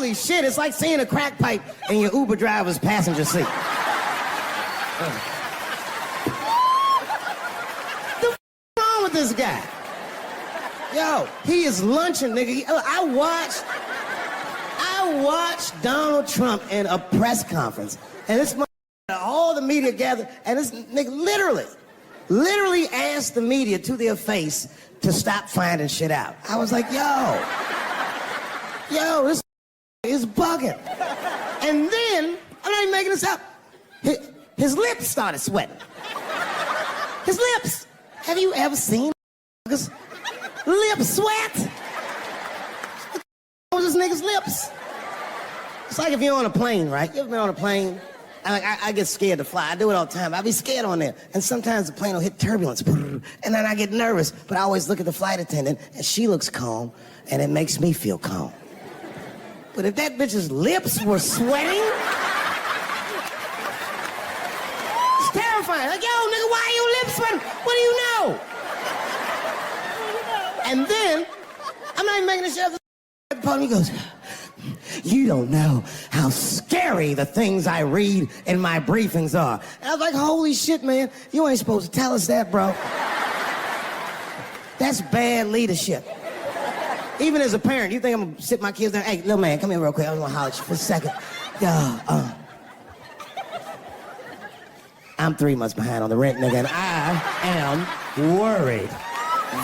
holy shit, it's like seeing a crack pipe in your Uber driver's passenger seat. The f wrong with this guy? Yo, he is lunching, nigga. I watched Donald Trump in a press conference, and this all the media gathered, and this nigga literally asked the media to their face to stop finding shit out. I was like, yo, this is bugging. And then, I'm not even making this up, his lips started sweating. His lips. Have you ever seen his lips sweat? What was this nigga's lips? It's like if you're on a plane, right? You ever been on a plane? I get scared to fly. I do it all the time. I be scared on there. And sometimes the plane will hit turbulence. And then I get nervous. But I always look at the flight attendant, and she looks calm, and it makes me feel calm. But if that bitch's lips were sweating, it's terrifying. Like, yo, nigga, why are your lips sweating? What do you know? And then, I'm not even making this shit up. He goes, you don't know how scary the things I read in my briefings are. And I was like, holy shit, man. You ain't supposed to tell us that, bro. That's bad leadership. Even as a parent, you think I'm gonna sit my kids down? Hey, little man, come here real quick. I was gonna holler at you for a second. I'm 3 months behind on the rent, nigga, and I am worried.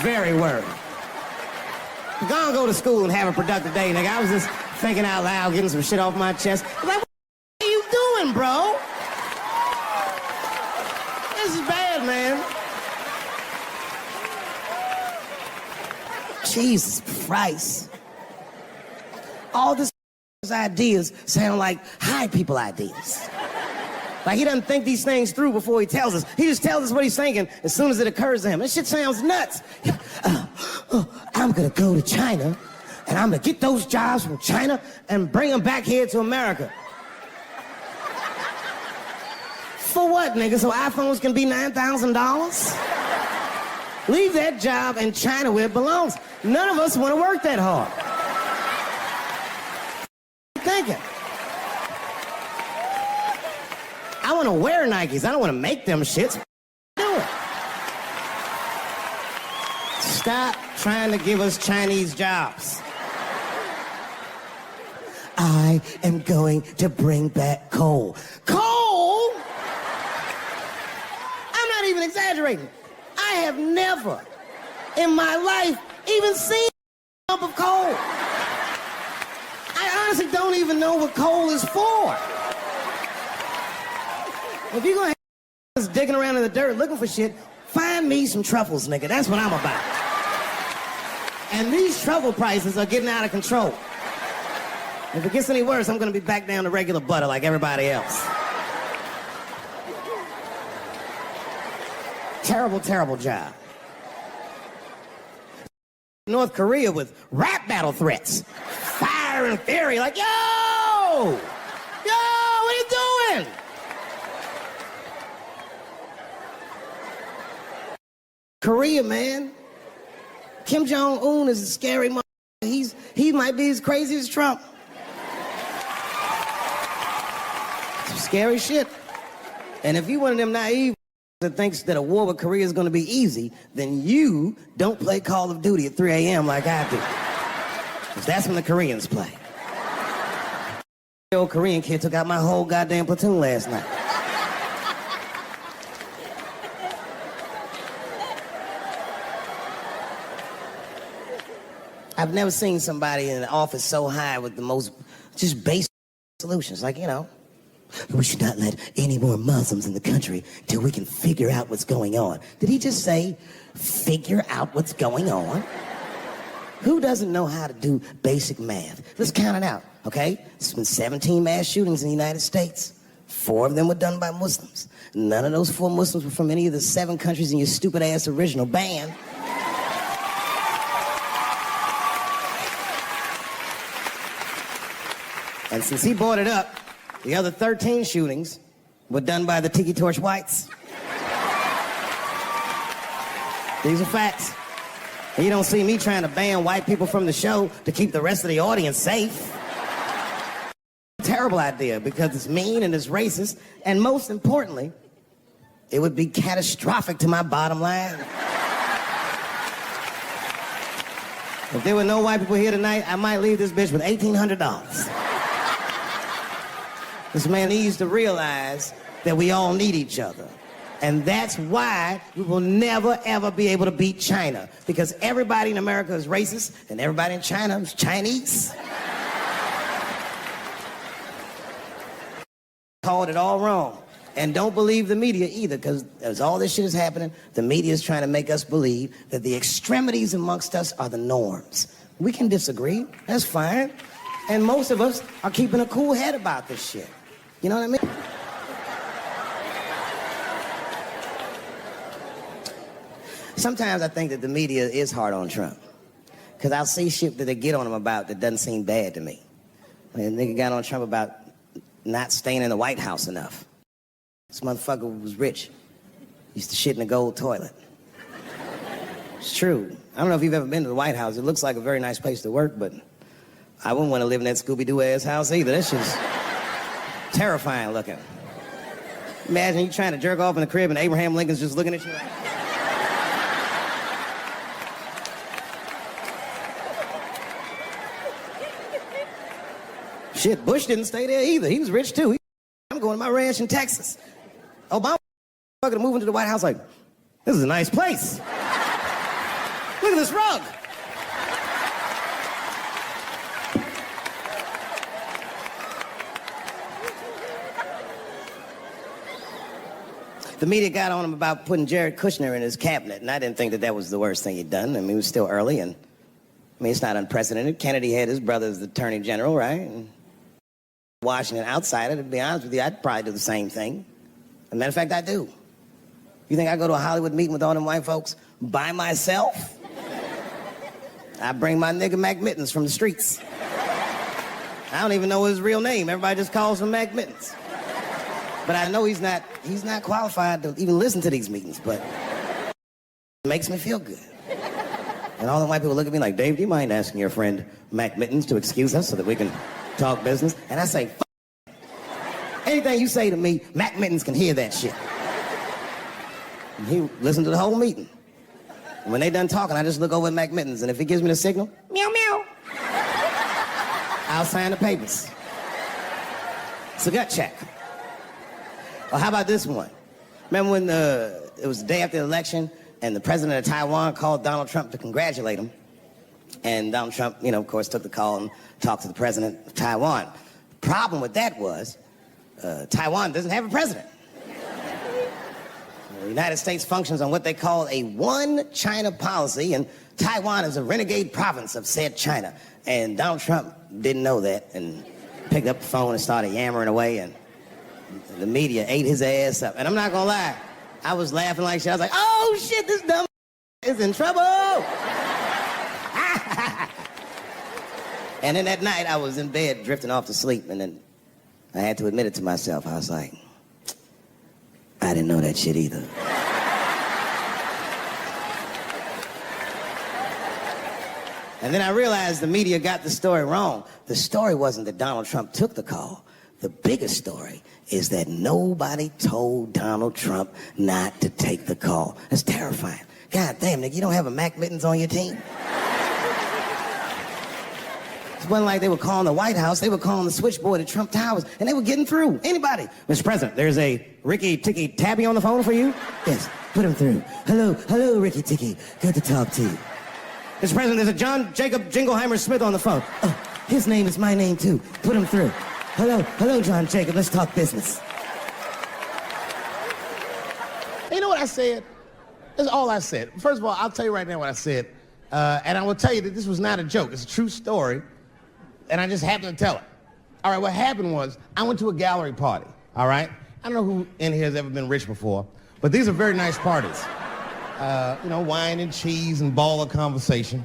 Very worried. Go to school and have a productive day, nigga. I was just thinking out loud, getting some shit off my chest. I'm like, what are you doing, bro? This is bad, man. Jesus Christ. All this ideas sound like high people ideas. Like he doesn't think these things through before he tells us. He just tells us what he's thinking as soon as it occurs to him. This shit sounds nuts. I'm gonna go to China, and I'm gonna get those jobs from China and bring them back here to America. For what, nigga? So iPhones can be $9,000? Leave that job in China where it belongs. None of us want to work that hard. Thinking. I want to wear Nikes. I don't want to make them shits. Do it. Stop trying to give us Chinese jobs. I am going to bring back coal. Coal? I'm not even exaggerating. I have never in my life even seen a lump of coal. I honestly don't even know what coal is for. If you're gonna have us digging around in the dirt looking for shit, find me some truffles, nigga. That's what I'm about. And these truffle prices are getting out of control. If it gets any worse, I'm gonna be back down to regular butter like everybody else. Terrible, terrible job. North Korea with rap battle threats. Fire and fury, like, yo! Yo, what are you doing? Korea, man. Kim Jong-un is a scary motherfucker. He might be as crazy as Trump. Some scary shit. And if you one of them naive that thinks that a war with Korea is going to be easy, then you don't play Call of Duty at 3 a.m. like I do. Because that's when the Koreans play. The old Korean kid took out my whole goddamn platoon last night. I've never seen somebody in an office so high with the most just basic solutions. Like, you know, we should not let any more Muslims in the country till we can figure out what's going on. Did he just say, figure out what's going on? Who doesn't know how to do basic math? Let's count it out, okay? There's been 17 mass shootings in the United States. 4 of them were done by Muslims. None of those 4 Muslims were from any of the 7 countries in your stupid-ass original ban. And since he brought it up, the other 13 shootings were done by the Tiki Torch Whites. These are facts. And you don't see me trying to ban white people from the show to keep the rest of the audience safe. terrible idea because it's mean and it's racist, and most importantly, it would be catastrophic to my bottom line. If there were no white people here tonight, I might leave this bitch with $1,800. This man needs to realize that we all need each other. And that's why we will never, ever be able to beat China. Because everybody in America is racist, and everybody in China is Chinese. Called it all wrong. And don't believe the media either, because as all this shit is happening, the media is trying to make us believe that the extremities amongst us are the norms. We can disagree, that's fine. And most of us are keeping a cool head about this shit. You know what I mean? Sometimes I think that the media is hard on Trump, because I'll see shit that they get on him about that doesn't seem bad to me. And they got on Trump about not staying in the White House enough. This motherfucker was rich. Used to shit in a gold toilet. It's true. I don't know if you've ever been to the White House. It looks like a very nice place to work, but I wouldn't want to live in that Scooby-Doo ass house either. That shit's terrifying looking. Imagine you trying to jerk off in the crib and Abraham Lincoln's just looking at you like... Shit, Bush didn't stay there either. He was rich too. I'm going to my ranch in Texas. Obama fucking moving to the White House like, this is a nice place. Look at this rug. The media got on him about putting Jared Kushner in his cabinet, and I didn't think that that was the worst thing he'd done. I mean, it was still early, and I mean, it's not unprecedented. Kennedy had his brother as the attorney general, right? And Washington outsider, to be honest with you, I'd probably do the same thing. As a matter of fact, I do. You think I go to a Hollywood meeting with all them white folks by myself? I bring my nigga Mac Mittens from the streets. I don't even know his real name. Everybody just calls him Mac Mittens. But I know he's not qualified to even listen to these meetings, but it makes me feel good. And all the white people look at me like, Dave, do you mind asking your friend Mac Mittens to excuse us so that we can talk business? And I say, f***. Anything you say to me, Mac Mittens can hear that shit. And he listened to the whole meeting. And when they done talking, I just look over at Mac Mittens, and if he gives me the signal, meow, meow, I'll sign the papers. It's a gut check. Or how about this one? Remember when it was the day after the election, and the president of Taiwan called Donald Trump to congratulate him. And Donald Trump, you know, of course, took the call and talked to the president of Taiwan. The problem with that was Taiwan doesn't have a president. The United States functions on what they call a one-China policy, and Taiwan is a renegade province of said China. And Donald Trump didn't know that and picked up the phone and started yammering away, and the media ate his ass up. And I'm not gonna lie, I was laughing like shit. I was like, oh shit, this dumb is in trouble. And then that night I was in bed drifting off to sleep, and then I had to admit it to myself. I was like, I didn't know that shit either. And then I realized the media got the story wrong. The story wasn't that Donald Trump took the call. The biggest story is that nobody told Donald Trump not to take the call. That's terrifying. God damn, nigga, you don't have a Mac Mittens on your team? It wasn't like they were calling the White House. They were calling the switchboard at Trump Towers, and they were getting through. Anybody. Mr. President, there's a Ricky Ticky Tabby on the phone for you? Yes, put him through. Hello, Ricky Ticky. Good to talk to you. Mr. President, there's a John Jacob Jingleheimer Smith on the phone. Oh, his name is my name, too. Put him through. Hello, John Jacob. Let's talk business. You know what I said? That's all I said. First of all, I'll tell you right now what I said. And I will tell you that this was not a joke. It's a true story. And I just happened to tell it. All right, what happened was I went to a gallery party, all right? I don't know who in here has ever been rich before, but these are very nice parties. You know, wine and cheese and baller conversation.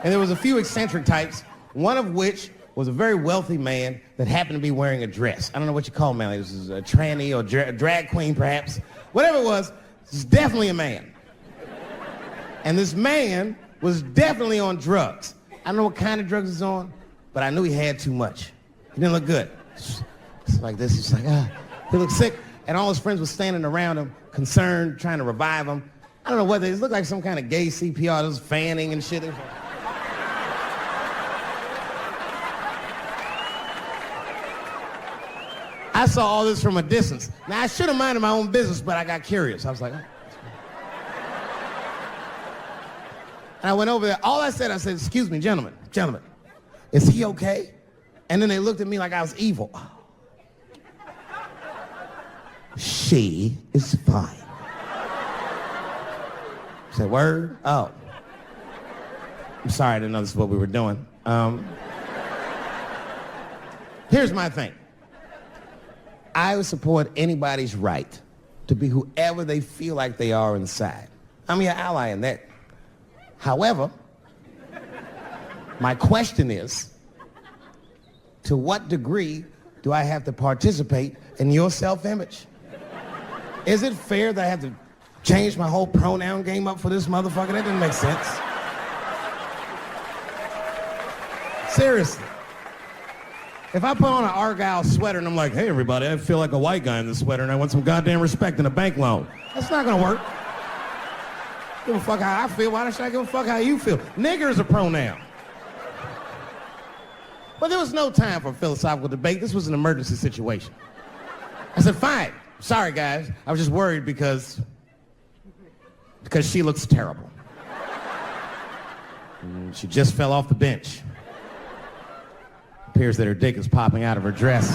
And there was a few eccentric types, one of which was a very wealthy man that happened to be wearing a dress. I don't know what you call him, man. He was a tranny or drag queen, perhaps. Whatever it was definitely a man. And this man was definitely on drugs. I don't know what kind of drugs he's on, but I knew he had too much. He didn't look good. It's like this, he's like, he looked sick. And all his friends were standing around him, concerned, trying to revive him. I don't know whether it looked like some kind of gay CPR, this fanning and shit. I saw all this from a distance. Now, I should have minded my own business, but I got curious. I was like, oh. And I went over there. All I said, excuse me, gentlemen, is he okay? And then they looked at me like I was evil. Oh. She is fine. I said, word? Oh. I'm sorry, I didn't know this is what we were doing. Here's my thing. I would support anybody's right to be whoever they feel like they are inside. I'm your ally in that. However, my question is, to what degree do I have to participate in your self-image? Is it fair that I have to change my whole pronoun game up for this motherfucker? That doesn't make sense. Seriously. If I put on an Argyle sweater and I'm like, hey everybody, I feel like a white guy in this sweater and I want some goddamn respect and a bank loan. That's not gonna work. Give a fuck how I feel, why should I give a fuck how you feel? Nigger is a pronoun. But there was no time for philosophical debate. This was an emergency situation. I said, fine. Sorry, guys. I was just worried because she looks terrible. And she just fell off the bench. Appears that her dick is popping out of her dress.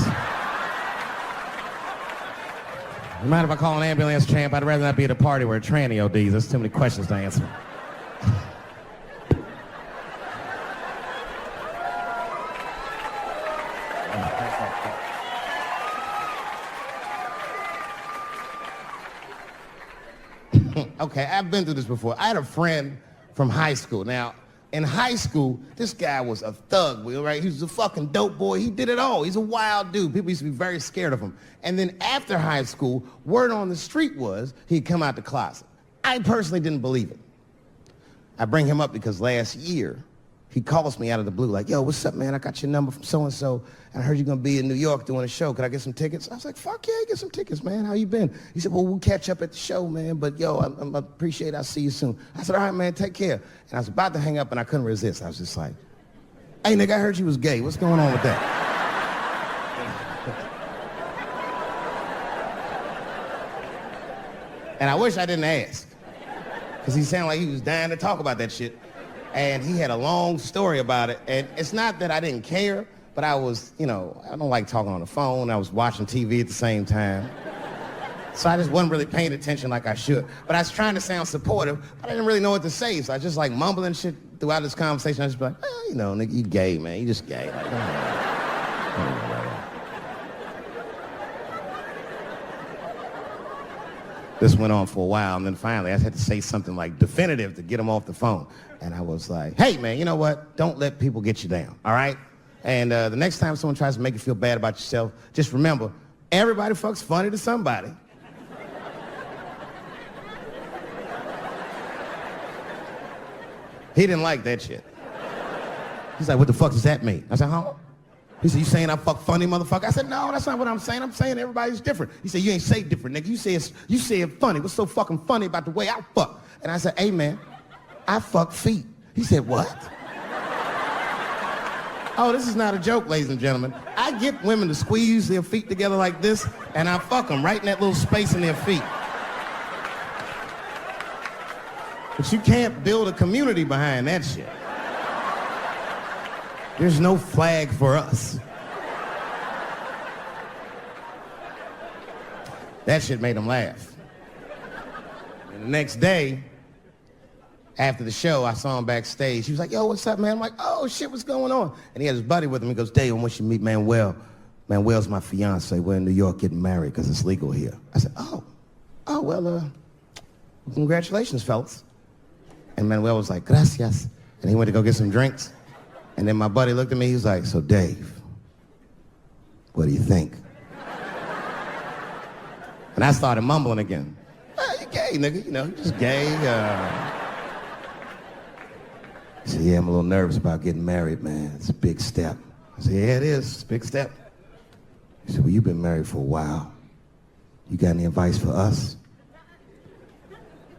You mind if I call an ambulance, champ? I'd rather not be at a party where a tranny ODs. There's too many questions to answer. Okay, I've been through this before. I had a friend from high school. Now, in high school, this guy was a thug, right? He was a fucking dope boy. He did it all. He's a wild dude. People used to be very scared of him. And then after high school, word on the street was he'd come out the closet. I personally didn't believe it. I bring him up because last year, he calls me out of the blue like, yo, what's up, man? I got your number from so-and-so, and I heard you're going to be in New York doing a show. Could I get some tickets? I was like, fuck yeah, get some tickets, man. How you been? He said, well, we'll catch up at the show, man, but yo, I appreciate it. I'll see you soon. I said, all right, man, take care. And I was about to hang up, and I couldn't resist. I was just like, hey, nigga, I heard you was gay. What's going on with that? And I wish I didn't ask, because he sounded like he was dying to talk about that shit. And he had a long story about it. And it's not that I didn't care, but I was, I don't like talking on the phone. I was watching TV at the same time. So I just wasn't really paying attention like I should. But I was trying to sound supportive, but I didn't really know what to say. So I just like mumbling shit throughout this conversation. I just be like, nigga, you gay, man. You just gay. Like, This went on for a while, and then finally I had to say something like definitive to get him off the phone. And I was like, hey, man, you know what? Don't let people get you down, all right? And the next time someone tries to make you feel bad about yourself, just remember, everybody fucks funny to somebody. He didn't like that shit. He's like, what the fuck does that mean? I said, huh? He said, you saying I fuck funny, motherfucker? I said, no, that's not what I'm saying. I'm saying everybody's different. He said, you ain't say different, nigga. You say it funny. What's so fucking funny about the way I fuck? And I said, hey, man, I fuck feet. He said, what? Oh, this is not a joke, ladies and gentlemen. I get women to squeeze their feet together like this, and I fuck them right in that little space in their feet. But you can't build a community behind that shit. There's no flag for us. That shit made him laugh. And the next day, after the show, I saw him backstage. He was like, yo, what's up, man? I'm like, oh, shit, what's going on? And he had his buddy with him. He goes, Dave, I want you to meet Manuel. Manuel's my fiance. We're in New York getting married because it's legal here. I said, well, congratulations, fellas. And Manuel was like, gracias. And he went to go get some drinks. And then my buddy looked at me, he was like, so Dave, what do you think? And I started mumbling again. You gay, nigga, you just gay. He said, yeah, I'm a little nervous about getting married, man. It's a big step. I said, yeah, it is. It's a big step. He said, well, you've been married for a while. You got any advice for us?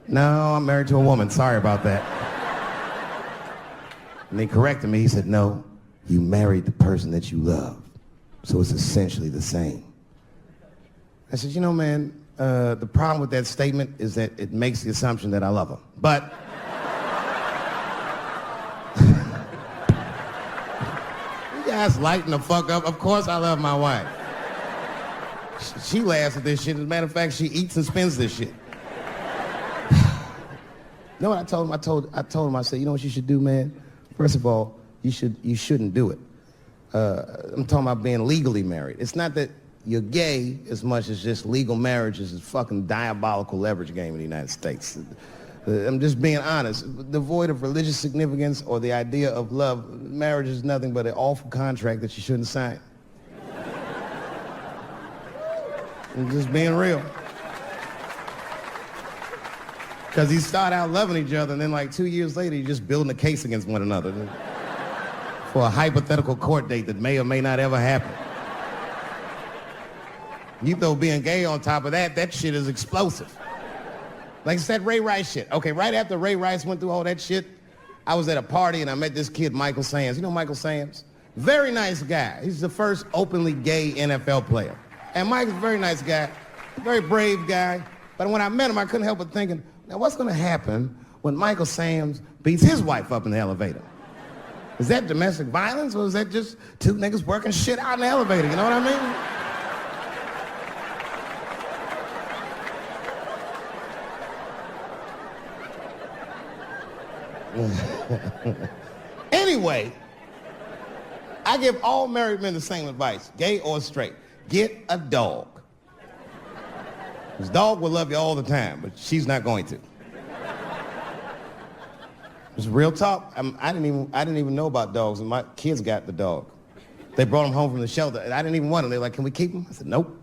No, I'm married to a woman. Sorry about that. And they corrected me. He said, no, you married the person that you love. So it's essentially the same. I said, you know, man, the problem with that statement is that it makes the assumption that I love her. But you guys lighten the fuck up. Of course I love my wife. She laughs at this shit. As a matter of fact, she eats and spends this shit. You know what I told him? I told him, I said, you know what you should do, man? First of all, you shouldn't do it. I'm talking about being legally married. It's not that you're gay as much as just legal marriage is a fucking diabolical leverage game in the United States. I'm just being honest. Devoid of religious significance or the idea of love, marriage is nothing but an awful contract that you shouldn't sign. I'm just being real. Because you start out loving each other and then like 2 years later you're just building a case against one another for a hypothetical court date that may or may not ever happen. You throw being gay on top of that, that shit is explosive. Like it's that Ray Rice shit. Okay, right after Ray Rice went through all that shit, I was at a party and I met this kid, Michael Sams. You know Michael Sams? Very nice guy. He's the first openly gay NFL player. And Mike's a very nice guy, a very brave guy. But when I met him, I couldn't help but thinking, now what's gonna happen when Michael Sams beats his wife up in the elevator? Is that domestic violence or is that just two niggas working shit out in the elevator? You know what I mean? Anyway, I give all married men the same advice, gay or straight. Get a dog. This dog will love you all the time, but she's not going to. It's real talk. I didn't even know about dogs, and my kids got the dog. They brought him home from the shelter, and I didn't even want him. They're like, can we keep him? I said, nope.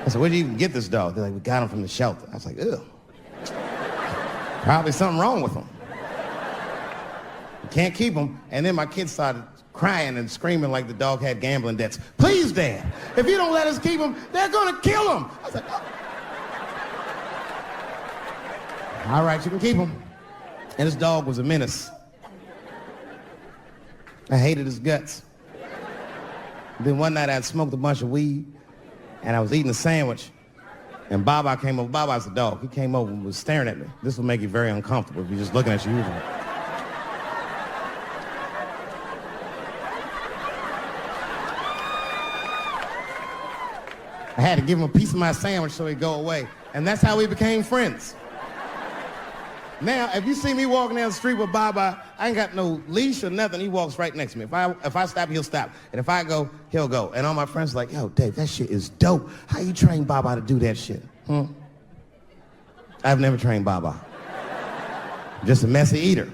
I said, where'd you even get this dog? They're like, we got him from the shelter. I was like, ew. Probably something wrong with him. We can't keep him. And then my kids started crying and screaming like the dog had gambling debts. Please, Dad, if you don't let us keep him, they're gonna kill him. I was like, oh. All right, you can keep him. And this dog was a menace. I hated his guts. Then one night I'd smoked a bunch of weed and I was eating a sandwich and Baba came over. Baba's the dog. He came over and was staring at me. This will make you very uncomfortable if you're just looking at you usually. I had to give him a piece of my sandwich so he'd go away. And that's how we became friends. Now, if you see me walking down the street with Baba, I ain't got no leash or nothing. He walks right next to me. If I stop, he'll stop. And if I go, he'll go. And all my friends are like, yo, Dave, that shit is dope. How you train Baba to do that shit? I've never trained Baba. I'm just a messy eater.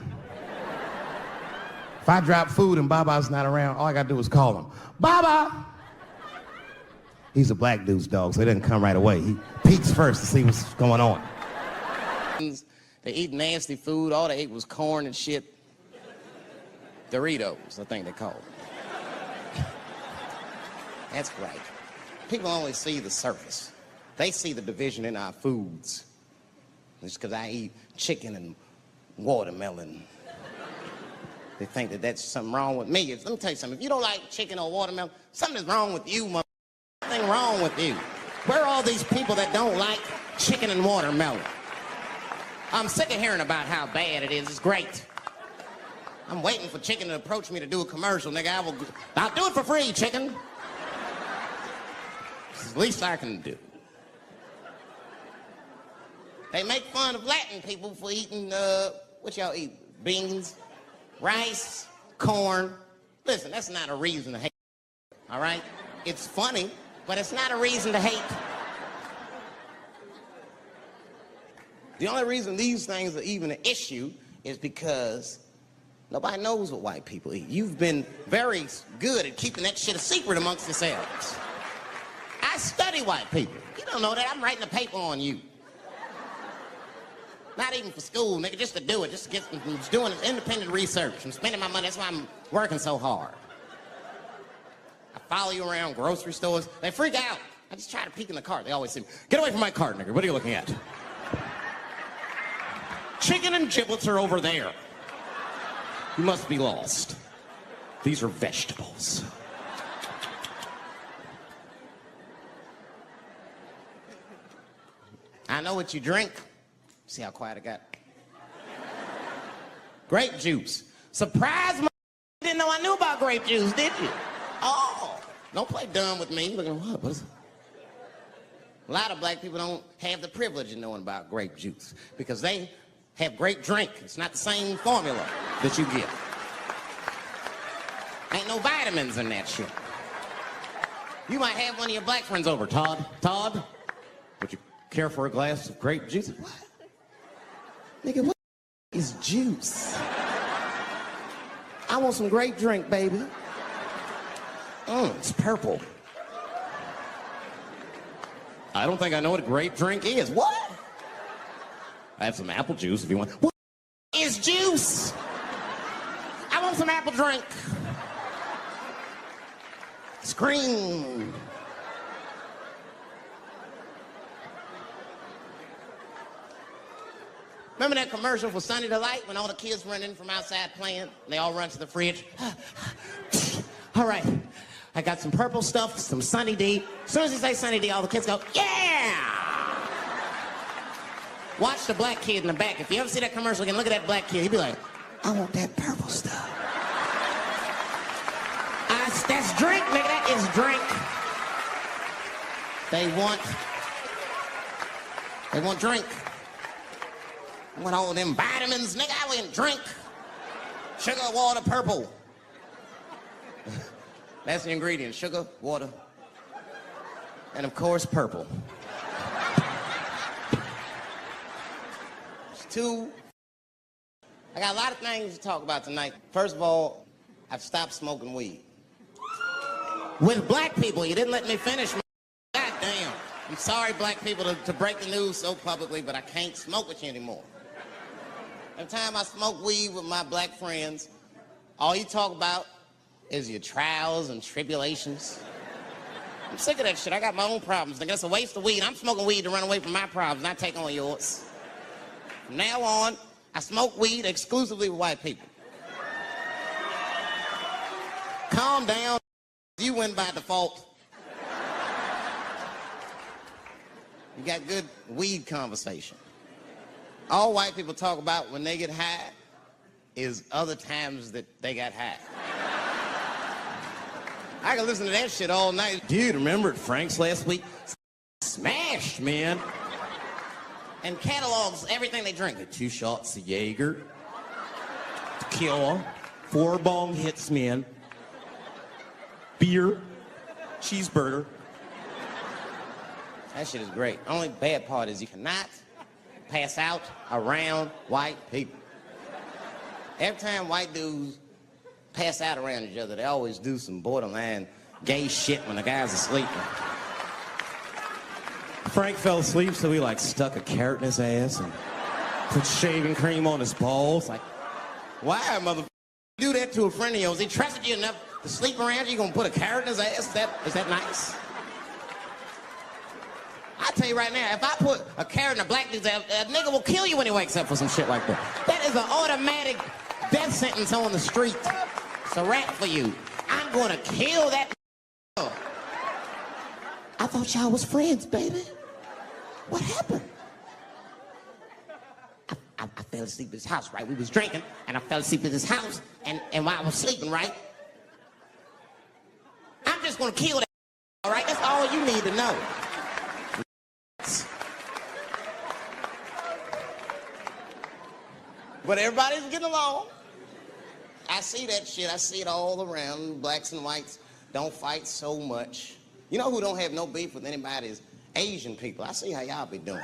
If I drop food and Baba's not around, all I gotta do is call him. Baba! He's a black dude's dog, so he doesn't come right away. He peeks first to see what's going on. They eat nasty food. All they ate was corn and shit. Doritos, I think they call it. That's right. People only see the surface. They see the division in our foods. Just because I eat chicken and watermelon, they think that that's something wrong with me. Let me tell you something. If you don't like chicken or watermelon, something's wrong with you, mother. Something wrong with you. Where are all these people that don't like chicken and watermelon? I'm sick of hearing about how bad it is. It's great. I'm waiting for chicken to approach me to do a commercial, nigga. I'll do it for free, chicken. It's the least I can do. They make fun of Latin people for eating, what y'all eat? Beans, rice, corn. Listen, that's not a reason to hate, all right? It's funny, but it's not a reason to hate. The only reason these things are even an issue is because nobody knows what white people eat. You've been very good at keeping that shit a secret amongst yourselves. I study white people. You don't know that. I'm writing a paper on you. Not even for school, nigga, just to do it, just to get doing independent research. I'm spending my money, that's why I'm working so hard. I follow you around grocery stores. They freak out. I just try to peek in the cart. They always say, get away from my cart, nigga. What are you looking at? Chicken and giblets are over there. You must be lost. These are vegetables. I know what you drink. See how quiet I got? Grape juice. Surprise, didn't know I knew about grape juice, did you? Oh, don't play dumb with me. Look at what is it? A lot of black people don't have the privilege of knowing about grape juice because they have grape drink. It's not the same formula that you get. Ain't no vitamins in that shit. You might have one of your black friends over. Todd, would you care for a glass of grape juice? What? Nigga, what is juice? I want some grape drink, baby. It's purple. I don't think I know what a grape drink is. What? I have some apple juice if you want. What is juice? I want some apple drink. Scream. Remember that commercial for Sunny Delight when all the kids run in from outside playing? And they all run to the fridge. All right, I got some purple stuff, some Sunny D. As soon as you say Sunny D, all the kids go, yeah! Watch the black kid in the back. If you ever see that commercial again, look at that black kid. He'd be like, I want that purple stuff. That's drink, nigga. That is drink. They want drink. I want all them vitamins, nigga. I went drink. Sugar, water, purple. That's the ingredient. Sugar, water, and of course, purple. It's two. I got a lot of things to talk about tonight. First of all, I've stopped smoking weed. With black people, you didn't let me finish. God damn. I'm sorry, black people, to break the news so publicly, but I can't smoke with you anymore. Every time I smoke weed with my black friends, all you talk about is your trials and tribulations. I'm sick of that shit. I got my own problems. Nigga, that's a waste of weed. I'm smoking weed to run away from my problems, not take on yours. From now on, I smoke weed exclusively with white people. Calm down. You win by default. You got good weed conversation. All white people talk about when they get high is other times that they got high. I can listen to that shit all night. Dude, remember at Frank's last week? Smashed, man. And catalogs everything they drink. 2 shots of Jaeger, tequila, 4 bong hits, man. Beer, cheeseburger. That shit is great. Only bad part is you cannot pass out around white people. Every time white dudes pass out around each other, they always do some borderline gay shit when the guy's asleep. Frank fell asleep, so he stuck a carrot in his ass and put shaving cream on his balls. Why, motherfucker, do that to a friend of yours? He trusted you enough to sleep around you, gonna put a carrot in his ass? Is that nice? I tell you right now, if I put a carrot in a black dude's ass, a nigga will kill you when he wakes up for some shit like that. That is an automatic death sentence on the street. It's a rap for you. I'm gonna kill that. I thought y'all was friends, baby. What happened? I fell asleep at his house, right? We was drinking, and I fell asleep at his house, and while I was sleeping, right? I'm just gonna kill that, all right? That's all you need to know. But everybody's getting along. I see that shit. I see it all around. Blacks and whites don't fight so much. You know who don't have no beef with anybody is Asian people. I see how y'all be doing.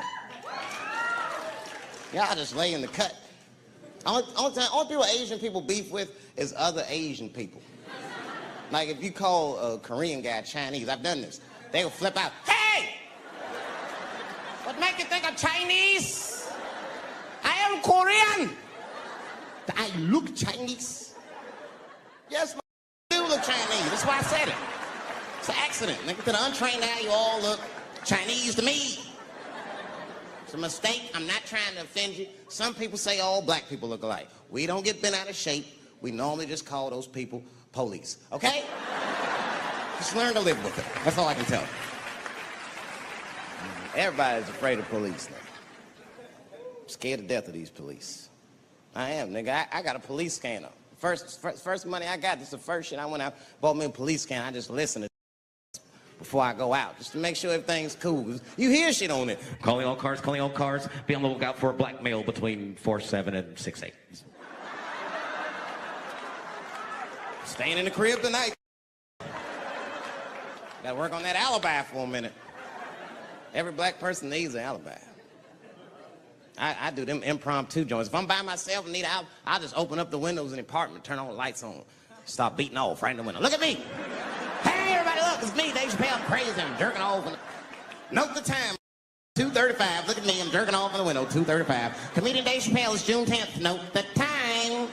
Y'all just lay in the cut. Only people Asian people beef with is other Asian people. Like if you call a Korean guy Chinese, I've done this. They will flip out. Hey! What make you think I'm Chinese? I am Korean. I look Chinese. Yes, I do look Chinese. That's why I said it. It's an accident. Nigga, to the untrained eye, you all look Chinese to me. It's a mistake. I'm not trying to offend you. Some people say all black people look alike. We don't get bent out of shape. We normally just call those people police. Okay? Just learn to live with it. That's all I can tell you. Everybody's afraid of police now. I'm scared to death of these police. I am, nigga. I got a police scanner. First money I got, this is the first shit I went out, bought me a police scanner. I just listen to before I go out, just to make sure everything's cool. You hear shit on it. Calling all cars, calling all cars. Be on the lookout for a black male between 4'7" and 6'8". Staying in the crib tonight. Gotta work on that alibi for a minute. Every black person needs an alibi. I do them impromptu joints. If I'm by myself and need out, I'll just open up the windows in the apartment, turn all the lights on, start beating off right in the window. Look at me. Hey, everybody, look, it's me, Dave Chappelle. I'm crazy. I'm jerking off. Note the time. 2:35. Look at me. I'm jerking off in the window. 2:35. Comedian Dave Chappelle is June 10th. Note the time.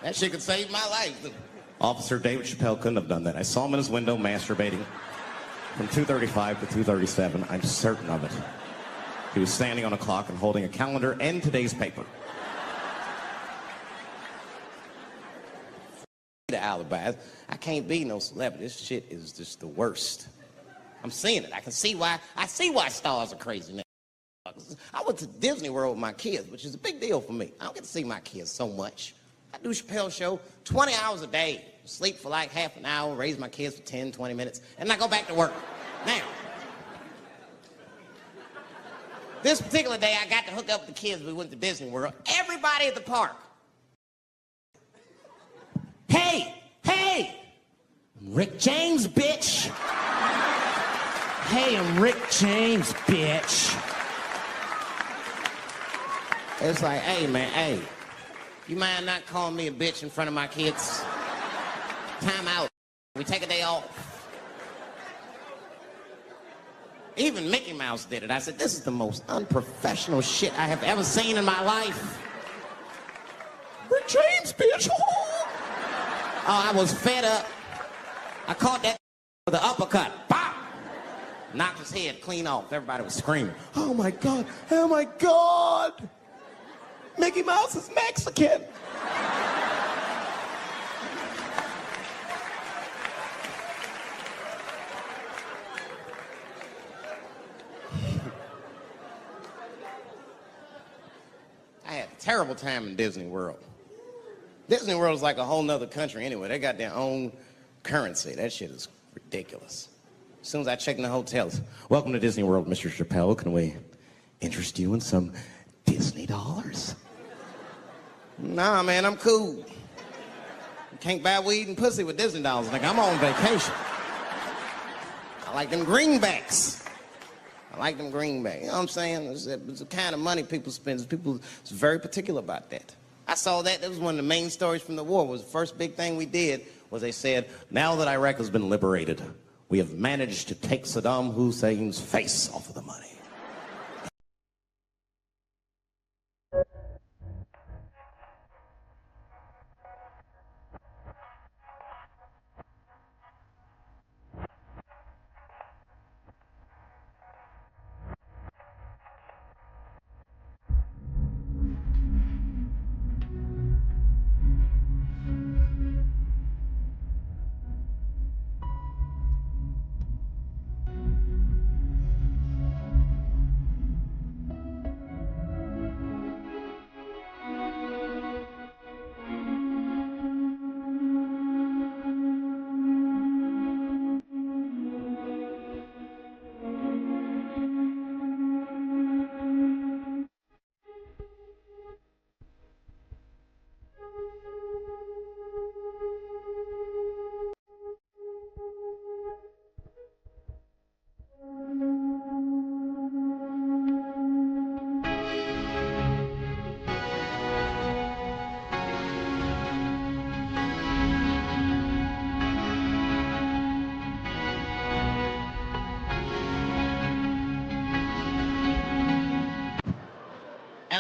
That shit could save my life. Officer David Chappelle couldn't have done that. I saw him in his window masturbating from 2:35 to 2:37. I'm certain of it. He was standing on a clock and holding a calendar and today's paper. The alibis. I can't be no celebrity. This shit is just the worst. I'm seeing it. I see why stars are crazy now. I went to Disney World with my kids, which is a big deal for me. I don't get to see my kids so much. I do Chappelle show 20 hours a day. Sleep for like half an hour, raise my kids for 10, 20 minutes, and I go back to work. Now, this particular day, I got to hook up with the kids. We went to Disney World. Everybody at the park. Hey, I'm Rick James, bitch. Hey, I'm Rick James, bitch. It's like, hey, man, hey. You mind not calling me a bitch in front of my kids? Time out. We take a day off. Even Mickey Mouse did it. I said, this is the most unprofessional shit I have ever seen in my life. Rick James, bitch. Oh, I was fed up. I caught that with an uppercut. Bop! Knocked his head clean off. Everybody was screaming. Oh my God, oh my God. Mickey Mouse is Mexican. I had a terrible time in Disney World. Disney World is like a whole nother country anyway. They got their own currency. That shit is ridiculous. As soon as I check in the hotels, welcome to Disney World, Mr. Chappelle. Can we interest you in some Disney dollars? Nah, man, I'm cool. You can't buy weed and pussy with Disney dollars. Like, I'm on vacation. I like them greenbacks. You know what I'm saying? It's the kind of money people spend. People is very particular about that. I saw that. That was one of the main stories from the war. It was the first big thing we did was they said, now that Iraq has been liberated, we have managed to take Saddam Hussein's face off of the money.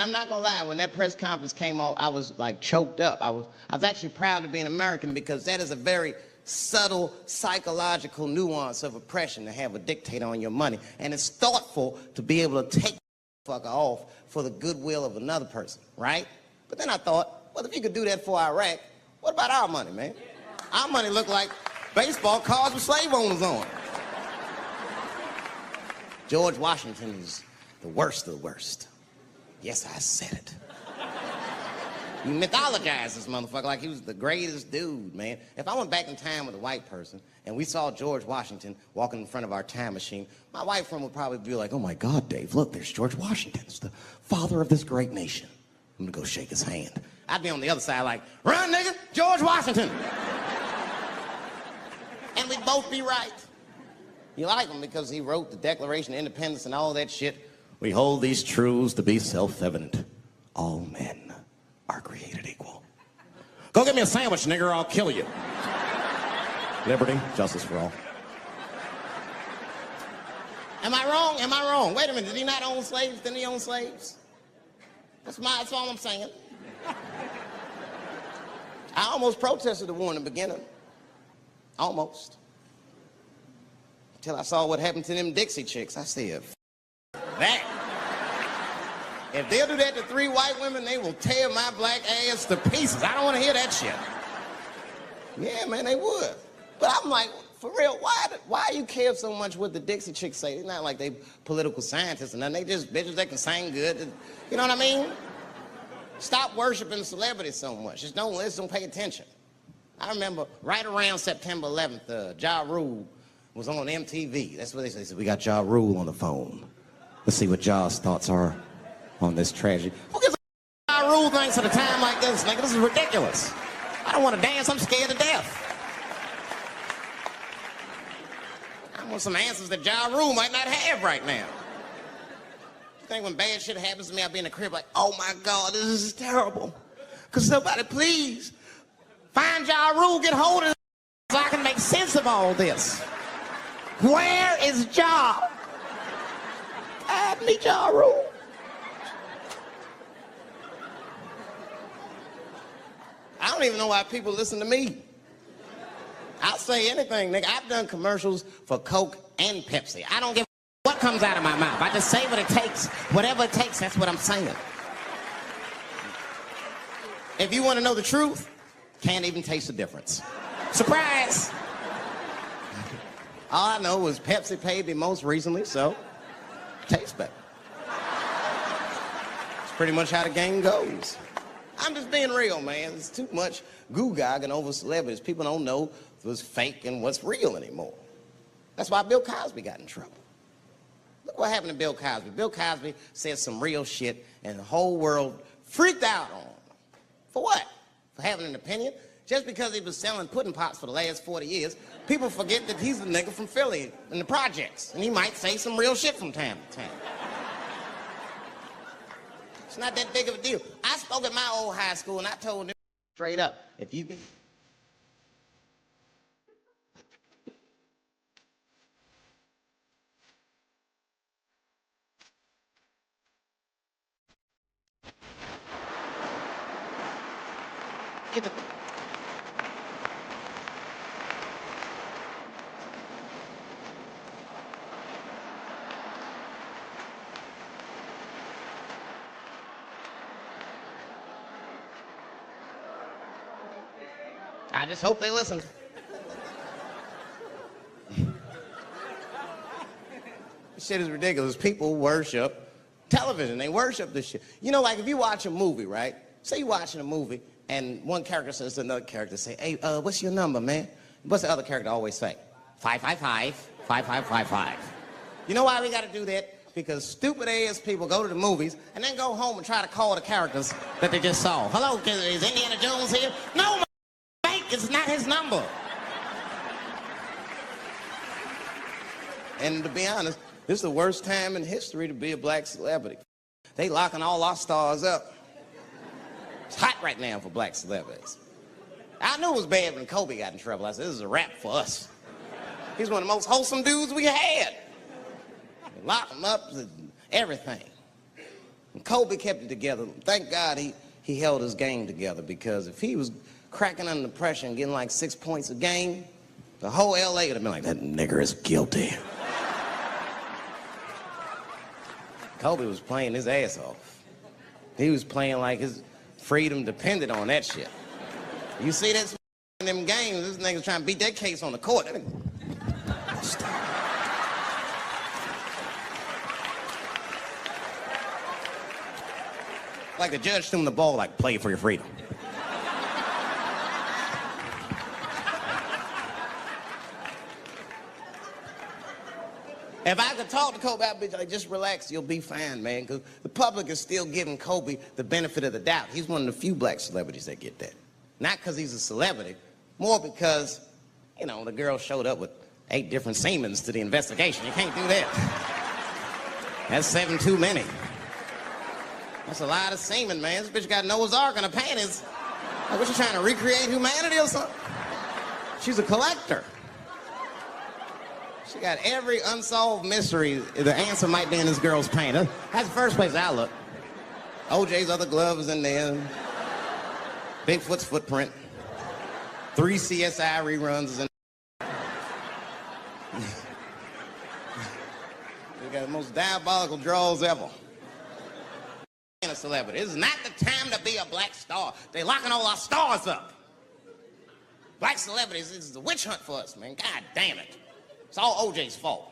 I'm not gonna lie, when that press conference came on, I was like choked up. I was actually proud to be an American because that is a very subtle psychological nuance of oppression to have a dictator on your money. And it's thoughtful to be able to take the fucker off for the goodwill of another person, right? But then I thought, well, if you could do that for Iraq, what about our money, man? Our money looked like baseball cards with slave owners on it. George Washington is the worst of the worst. Yes, I said it. You mythologize this motherfucker like he was the greatest dude, man. If I went back in time with a white person and we saw George Washington walking in front of our time machine, my white friend would probably be like, oh my God, Dave, look, there's George Washington. It's the father of this great nation. I'm gonna go shake his hand. I'd be on the other side like, run, nigga, George Washington. And we'd both be right. You like him because he wrote the Declaration of Independence and all that shit. We hold these truths to be self-evident. All men are created equal. Go get me a sandwich, nigger, or I'll kill you. Liberty, justice for all. Am I wrong? Am I wrong? Wait a minute, did he not own slaves? Didn't he own slaves? That's all I'm saying. I almost protested the war in the beginning. Almost. Until I saw what happened to them Dixie chicks. I said, that. If they'll do that to 3 white women, they will tear my black ass to pieces. I don't want to hear that shit. Yeah, man, they would. But I'm like, for real, why you care so much what the Dixie chicks say? It's not like they political scientists or nothing. They just bitches that can sing good. You know what I mean? Stop worshiping celebrities so much. Just don't listen, don't pay attention. I remember right around September 11th, Ja Rule was on MTV. That's what they said. We got Ja Rule on the phone. Let's see what Ja's thoughts are on this tragedy. Who gives a Ja Rule thinks at a time like this? Nigga, this is ridiculous. I don't want to dance. I'm scared to death. I want some answers that Ja Rule might not have right now. You think when bad shit happens to me, I'll be in the crib like, oh my God, this is terrible. Could somebody please find Ja Rule, get hold of this so I can make sense of all this. Where is Ja? I need Ja Rule. I don't even know why people listen to me. I'll say anything, nigga. I've done commercials for Coke and Pepsi. I don't give a what comes out of my mouth. I just say what it takes. Whatever it takes, that's what I'm saying. If you want to know the truth, can't even taste the difference. Surprise! All I know is Pepsi paid me most recently, so tastes better. It's pretty much how the game goes. I'm just being real, man. There's too much goo-gagging over celebrities. People don't know what's fake and what's real anymore. That's why Bill Cosby got in trouble. Look what happened to Bill Cosby. Bill Cosby said some real shit, and the whole world freaked out on him. For what? For having an opinion? Just because he was selling pudding pops for the last 40 years, people forget that he's a nigga from Philly in the projects, and he might say some real shit from time to time. It's not that big of a deal. I spoke at my old high school, and I told them straight up, if you can... Get the... I just hope they listen. This shit is ridiculous. People worship television. They worship this shit. You know, like if you watch a movie, right? Say you're watching a movie, and one character says to another character, say, hey, what's your number, man? What's the other character always say? 555, 5555. You know why we gotta do that? Because stupid ass people go to the movies and then go home and try to call the characters that they just saw. Hello, is Indiana Jones here? No, it's not his number. And to be honest, this is the worst time in history to be a black celebrity. They locking all our stars up. It's hot right now for black celebrities. I knew it was bad when Kobe got in trouble. I said, this is a wrap for us. He's one of the most wholesome dudes we had. They lock him up, everything. Kobe kept it together. Thank God he held his game together, because if he was cracking under pressure and getting like 6 points a game, the whole L.A. would have been like, that nigger is guilty. Kobe was playing his ass off. He was playing like his freedom depended on that shit. You see that in them games, this nigga's trying to beat that case on the court. Like the judge threw him the ball, like, play for your freedom. If I could talk to Kobe, I'd be like, just relax, you'll be fine, man. Because the public is still giving Kobe the benefit of the doubt. He's one of the few black celebrities that get that. Not because he's a celebrity, more because, you know, the girl showed up with 8 different semens to the investigation. You can't do that. That's 7 too many. That's a lot of semen, man. This bitch got Noah's Ark in her panties. Like, what, you trying to recreate humanity or something? She's a collector. She got every unsolved mystery. The answer might be in this girl's paint. That's the first place I look. OJ's other glove is in there. Bigfoot's footprint. 3 CSI reruns is in there. We got the most diabolical draws ever. A celebrity. This is not the time to be a black star. They're locking all our stars up. Black celebrities, this is a witch hunt for us, man. God damn it. It's all OJ's fault.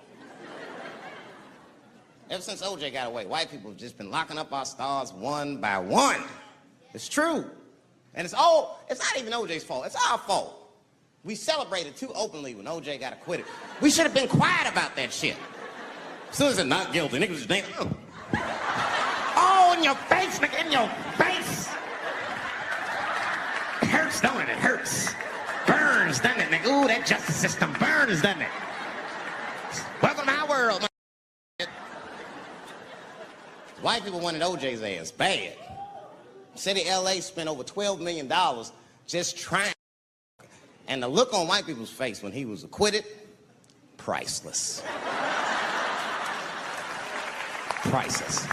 Ever since OJ got away, white people have just been locking up our stars one by one. It's true. And it's not even OJ's fault. It's our fault. We celebrated too openly when OJ got acquitted. We should have been quiet about that shit. As soon as they're not guilty, niggas just damn. Oh, in your face, nigga, in your face. It hurts, don't it? It hurts. Burns, doesn't it, nigga? Ooh, that justice system burns, doesn't it? Welcome to our world, man. White people wanted OJ's ass bad. City LA spent over $12 million just trying. And the look on white people's face when he was acquitted, priceless. Priceless.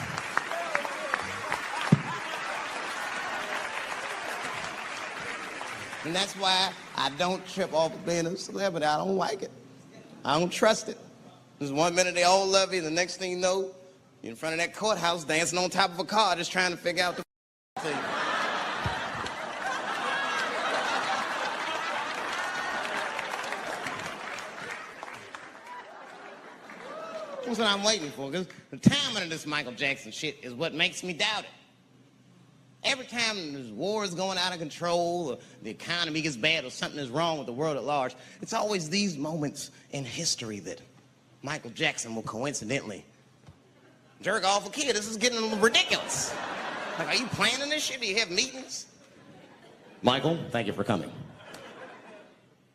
And that's why I don't trip off of being a celebrity. I don't like it. I don't trust it. There's one minute they all love you, the next thing you know, you're in front of that courthouse dancing on top of a car just trying to figure out the thing. That's what I'm waiting for, because the timing of this Michael Jackson shit is what makes me doubt it. Every time there's wars going out of control, or the economy gets bad, or something is wrong with the world at large, it's always these moments in history that Michael Jackson will coincidentally jerk off a kid. This is getting ridiculous. Like, are you planning this shit? Do you have meetings? Michael, thank you for coming.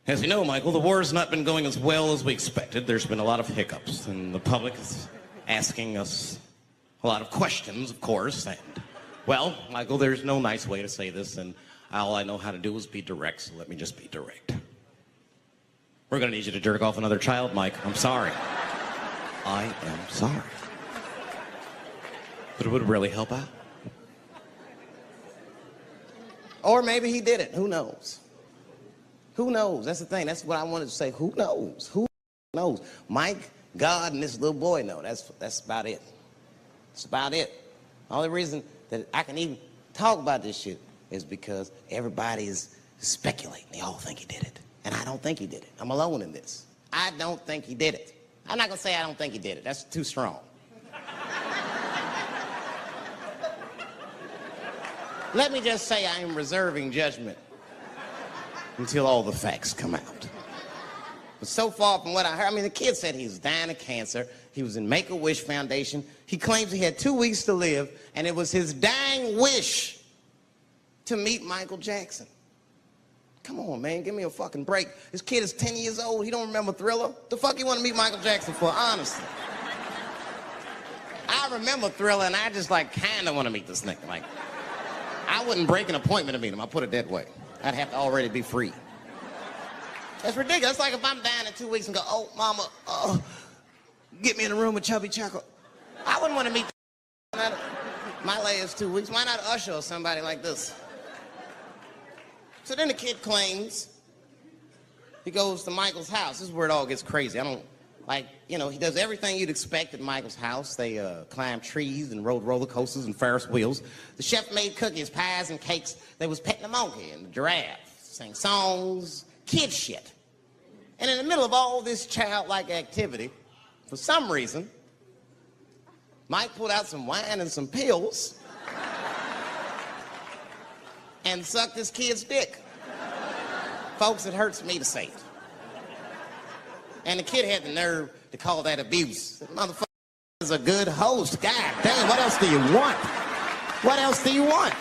As you know, Michael, the war has not been going as well as we expected. There's been a lot of hiccups, and the public is asking us a lot of questions, of course, and well, Michael, there's no nice way to say this, and all I know how to do is be direct, so let me just be direct. We're gonna need you to jerk off another child, Mike. I'm sorry. I am sorry. But it would really help out. Or maybe he did it. Who knows? Who knows? That's the thing. That's what I wanted to say. Who knows? Who knows? Mike, God, and this little boy know. That's about it. That's about it. The only reason that I can even talk about this shit is because everybody is speculating. They all think he did it. And I don't think he did it. I'm alone in this. I don't think he did it. I'm not going to say I don't think he did it. That's too strong. Let me just say I am reserving judgment until all the facts come out. But so far from what I heard, I mean, the kid said he was dying of cancer. He was in Make-A-Wish Foundation. He claims he had 2 weeks to live, and it was his dying wish to meet Michael Jackson. Come on, man, give me a fucking break. This kid is 10 years old. He don't remember Thriller. The fuck you want to meet Michael Jackson for, honestly? I remember Thriller, and I just, like, kind of want to meet this nigga. Like, I wouldn't break an appointment to meet him. I'll put it that way. I'd have to already be free. That's ridiculous. It's like if I'm dying in 2 weeks and go, oh, mama, get me in a room with Chubby Chuckle. I wouldn't want to meet My last 2 weeks. Why not Usher or somebody like this? So then the kid claims he goes to Michael's house. This is where it all gets crazy. I don't, like, you know, he does everything you'd expect at Michael's house. They climbed trees and rode roller coasters and Ferris wheels. The chef made cookies, pies, and cakes. They was petting the monkey and the giraffe, sang songs, kid shit. And in the middle of all this childlike activity, for some reason, Mike pulled out some wine and some pills and sucked this kid's dick. Folks, it hurts me to say it. And the kid had the nerve to call that abuse. The motherfucker is a good host. God damn, what else do you want? What else do you want?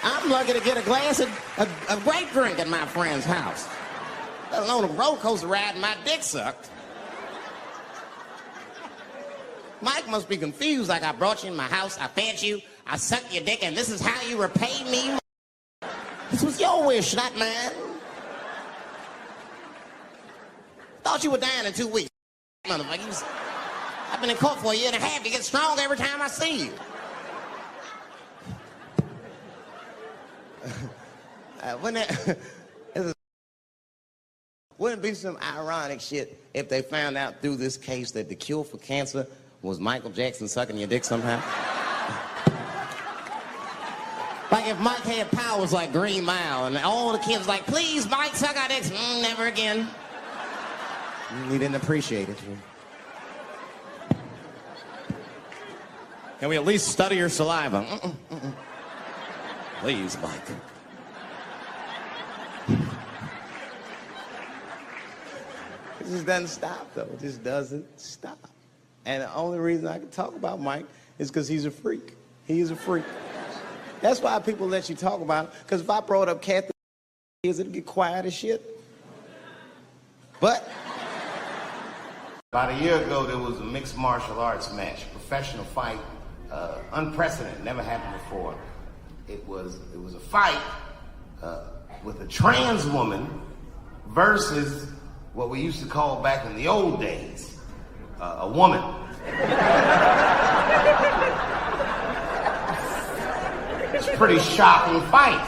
I'm lucky to get a glass of grape drink at my friend's house. Let alone a roller coaster ride and my dick sucked. Mike must be confused, like I brought you in my house, I fed you, I sucked your dick, and this is how you repay me? This was your wish, not mine. Thought you were dying in 2 weeks, motherfuckers. I've been in court for a year and a half. You get stronger every time I see you. Wouldn't it be some ironic shit if they found out through this case that the cure for cancer was Michael Jackson sucking your dick somehow? Like if Mike had powers like Green Mile and all the kids like, please, Mike, suck our dicks. Never again. You didn't appreciate it. Can we at least study your saliva? Please, Mike. It just doesn't stop, though. It just doesn't stop. And the only reason I can talk about Mike is because he's a freak. He is a freak. That's why people let you talk about him. Because if I brought up Kathy, it'd get quiet as shit. But about a year ago, there was a mixed martial arts match, professional fight, unprecedented, never happened before. It was a fight with a trans woman versus what we used to call back in the old days, a woman. It's a pretty shocking fight.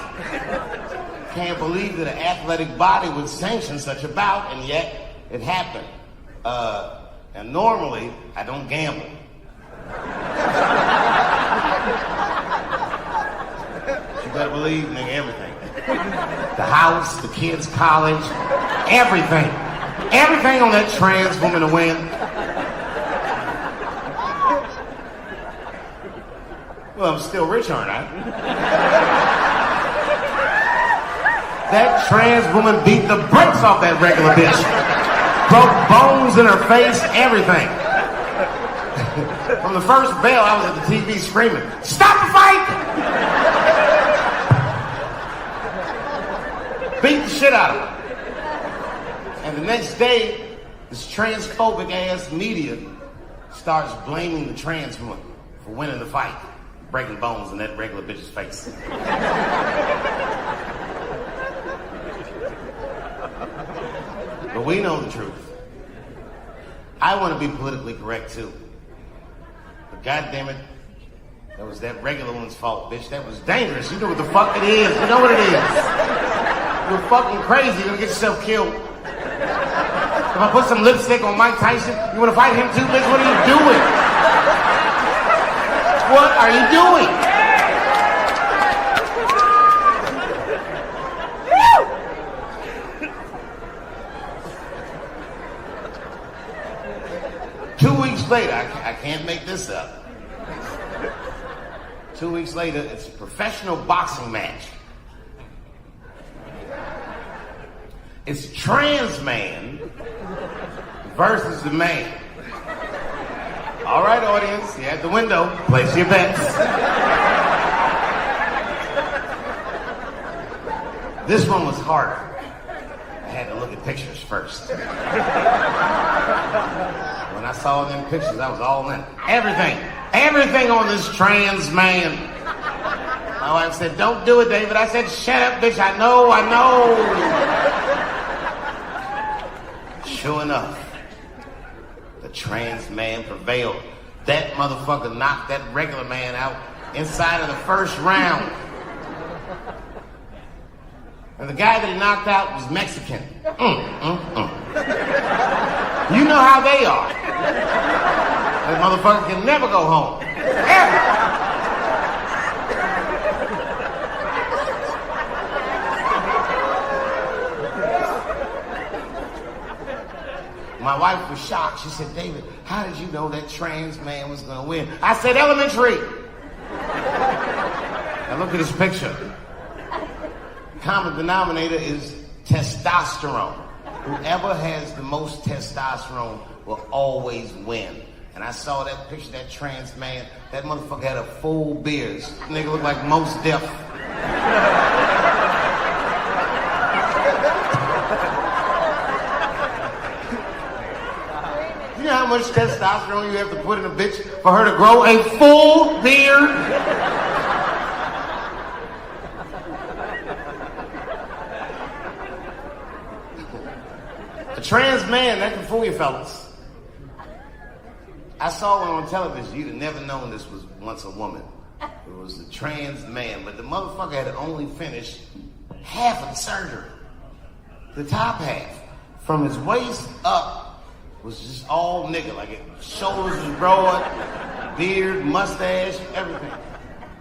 Can't believe that an athletic body would sanction such a bout, and yet it happened. And normally, I don't gamble. You better believe, nigga, everything. The house, the kids' college, everything. Everything on that trans woman to win. Well, I'm still rich, aren't I? That trans woman beat the brakes off that regular bitch. Broke bones in her face, everything. From the first bell, I was at the TV screaming, "Stop the fight!" Beat the shit out of her. And the next day, this transphobic ass media starts blaming the trans woman for winning the fight, breaking bones in that regular bitch's face. But we know the truth. I want to be politically correct too. But goddamn it, that was that regular one's fault, bitch. That was dangerous. You know what the fuck it is. You know what it is. You're fucking crazy. You're gonna get yourself killed. If I put some lipstick on Mike Tyson, you want to fight him too, bitch? What are you doing? What are you doing? 2 weeks later, I can't make this up. 2 weeks later, it's a professional boxing match. It's trans man versus the man. All right, audience, you're at the window. Place your bets. This one was harder. I had to look at pictures first. When I saw them pictures, I was all in. Everything on this trans man. My wife said, "Don't do it, David." I said, "Shut up, bitch, I know. Sure enough, the trans man prevailed. That motherfucker knocked that regular man out inside of the first round. And the guy that he knocked out was Mexican. You know how they are. That motherfucker can never go home. Ever. My wife was shocked. She said, David, how did you know that trans man was going to win? I said, elementary. Now look at this picture. Common denominator is testosterone. Whoever has the most testosterone will always win. And I saw that picture, that trans man. That motherfucker had a full beard. This nigga looked like Mos Def. You know how much testosterone you have to put in a bitch for her to grow a full beard? A trans man, that can fool you fellas. I saw one on television. You'd have never known this was once a woman. It was a trans man, but the motherfucker had only finished half of the surgery. The top half. From his waist up was just all nigga. Like his shoulders was broad, beard, mustache, everything.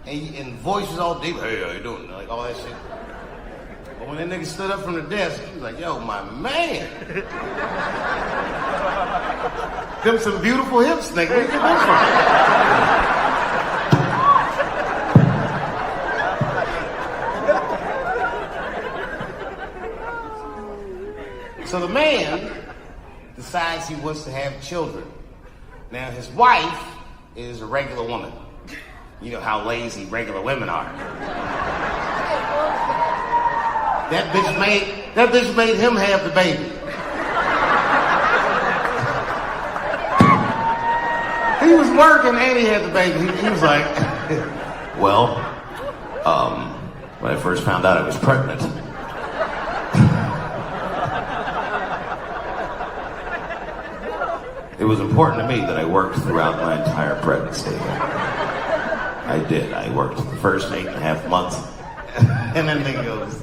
And voice was all deep. Hey, how you doing? Like all that shit. But when that nigga stood up from the desk, he was like, yo, my man. Them some beautiful hips, nigga. Where you get those from? So the man decides he wants to have children. Now his wife is a regular woman. You know how lazy regular women are. That bitch made him have the baby. He was working and he had the baby. He was like, well, when I first found out I was pregnant, it was important to me that I worked throughout my entire pregnancy. I did. I worked the first 8.5 months. And then he goes,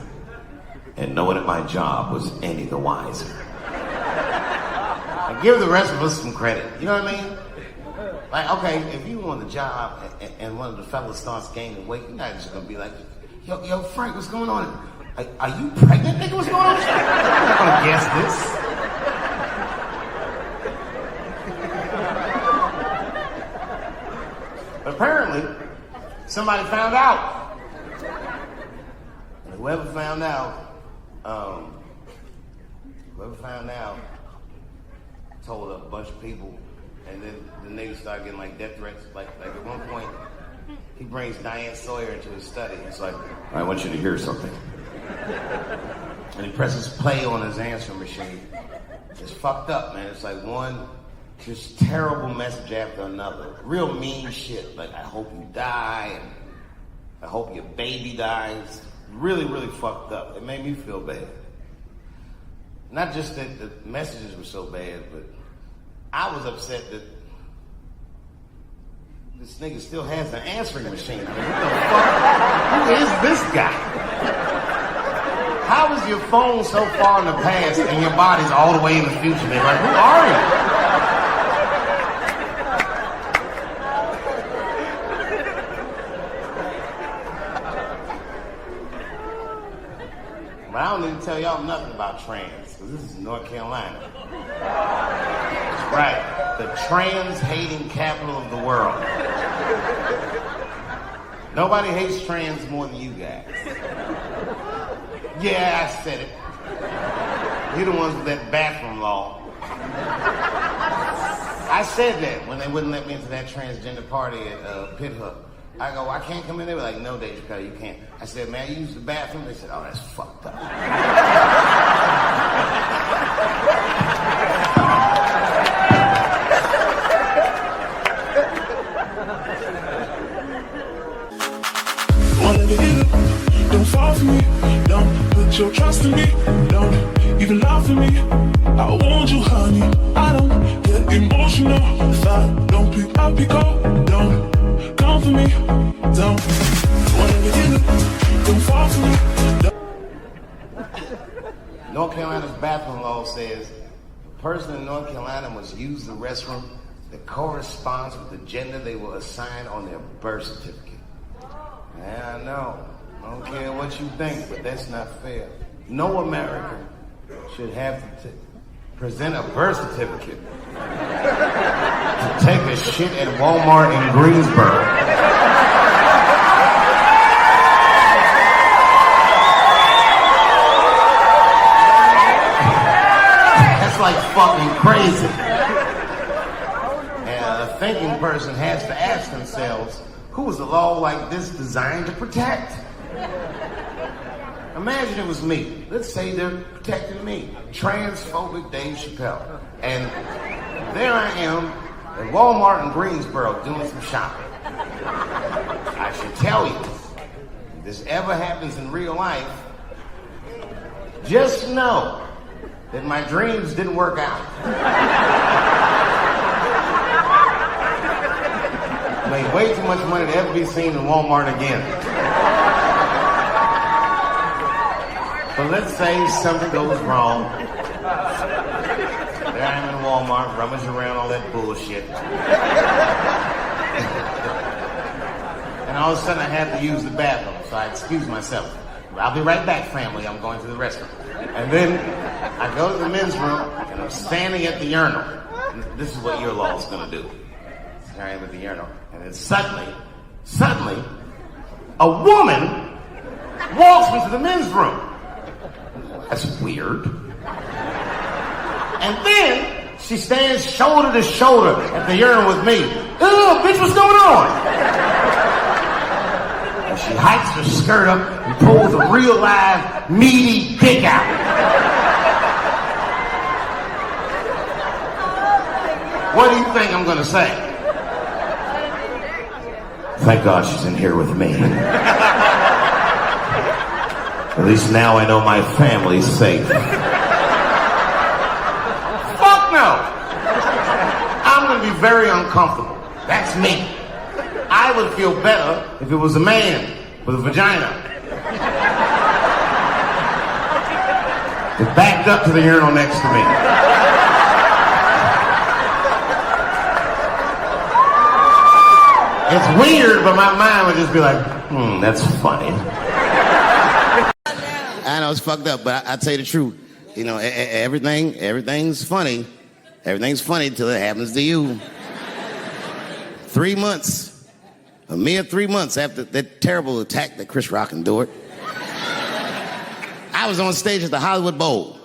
and no one at my job was any the wiser. I give the rest of us some credit. You know what I mean? Like, okay, if you on the job and one of the fellas starts gaining weight, you're not just gonna be like, yo, Frank, what's going on? Are you pregnant, nigga? What's going on? I'm not gonna guess this. Apparently, somebody found out. And whoever found out told a bunch of people, and then the niggas started getting like death threats. Like at one point, he brings Diane Sawyer into his study. He's like, I want you to hear something. And he presses play on his answering machine. It's fucked up, man. It's like one just terrible message after another. Real mean shit. Like, I hope you die, and I hope your baby dies. Really, really fucked up. It made me feel bad. Not just that the messages were so bad, but I was upset that this nigga still has an answering machine. I mean, what the fuck? Who is this guy? How is your phone so far in the past and your body's all the way in the future? They're like, who are you? But I don't need to tell y'all nothing about trans, because this is North Carolina. That's right, the trans-hating capital of the world. Nobody hates trans more than you guys. Yeah, I said it. You're the ones with that bathroom law. I said that when they wouldn't let me into that transgender party at Pit Hook. I go, I can't come in. They were like, no, Dave, you can't. I said, man, you use the bathroom? They said, oh, that's fucked up. Don't fall for me, don't put your trust in me, don't even lie for me. I want you, honey, I don't get Emotional, if I don't pick, I pick up. Don't come for me, don't. Whatever you do, don't fall for me. North Carolina's bathroom law says a person in North Carolina must use the restroom that corresponds with the gender they were assigned on their birth certificate. Yeah, I know. I don't care what you think, but that's not fair. No American should have to present a birth certificate to take a shit at Walmart in Greensboro. That's like fucking crazy. And a thinking person has to ask themselves, who is a law like this designed to protect? Imagine it was me. Let's say they're protecting me. Transphobic Dave Chappelle. And there I am at Walmart in Greensboro doing some shopping. I should tell you, if this ever happens in real life, just know that my dreams didn't work out. Made way too much money to ever be seen in Walmart again. But let's say something goes wrong. There I am in Walmart, rummaging around all that bullshit. And all of a sudden I have to use the bathroom, so I excuse myself. I'll be right back, family. I'm going to the restroom. And then I go to the men's room, and I'm standing at the urinal. This is what your law is going to do. There I am at the urinal. And then suddenly, a woman walks into the men's room. That's weird. And then she stands shoulder to shoulder at the urinal with me. Ugh, bitch, what's going on? And she hikes her skirt up and pulls a real live, meaty dick out. What do you think I'm gonna say? Thank God she's in here with me. At least now I know my family's safe. Fuck no! I'm gonna be very uncomfortable. That's me. I would feel better if it was a man with a vagina. It backed up to the urinal next to me. It's weird, but my mind would just be like, that's funny. I know it's fucked up, but I tell you the truth. You know, everything's funny. Everything's funny till it happens to you. 3 months, a mere 3 months after that terrible attack that Chris Rock endured, I was on stage at the Hollywood Bowl,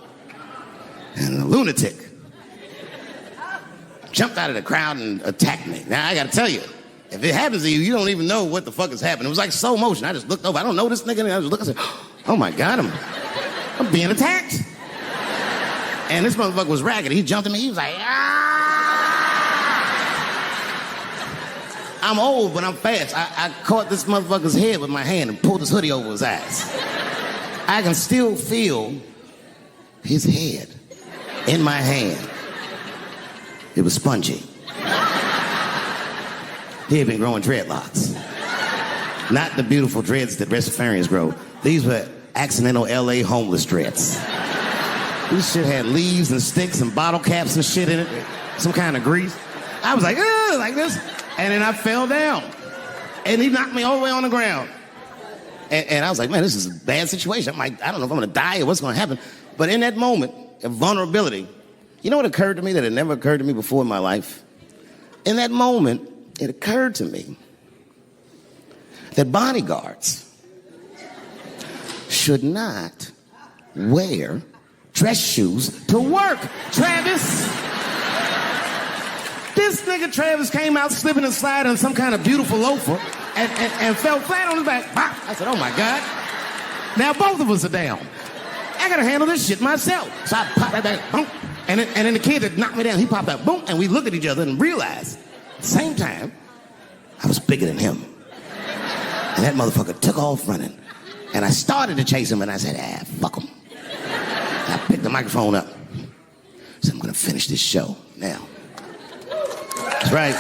and a lunatic jumped out of the crowd and attacked me. Now, I gotta tell you, if it happens to you, you don't even know what the fuck is happening. It was like slow motion. I just looked over. I don't know this nigga. And I was looking and said, oh my God, I'm being attacked. And this motherfucker was ragged. He jumped at me. He was like, ah! I'm old, but I'm fast. I caught this motherfucker's head with my hand and pulled his hoodie over his eyes. I can still feel his head in my hand. It was spongy. He had been growing dreadlocks. Not the beautiful dreads that breastfarians grow. These were accidental LA homeless dreads. This shit had leaves and sticks and bottle caps and shit in it. Some kind of grease. I was like, ugh, like this. And then I fell down. And he knocked me all the way on the ground. And I was like, man, this is a bad situation. I'm like, I don't know if I'm gonna die or what's gonna happen. But in that moment of vulnerability, you know what occurred to me that had never occurred to me before in my life? In that moment, it occurred to me that bodyguards should not wear dress shoes to work. Travis! This nigga Travis came out slipping and sliding on some kind of beautiful loafer and fell flat on his back. I said, oh my God. Now both of us are down. I gotta handle this shit myself. So I popped that back, boom. And then the kid that knocked me down, he popped out, boom. And we looked at each other and realized at the same time, I was bigger than him. And that motherfucker took off running. And I started to chase him and I said, fuck him. And I picked the microphone up. I said, I'm gonna finish this show. Now, That's right.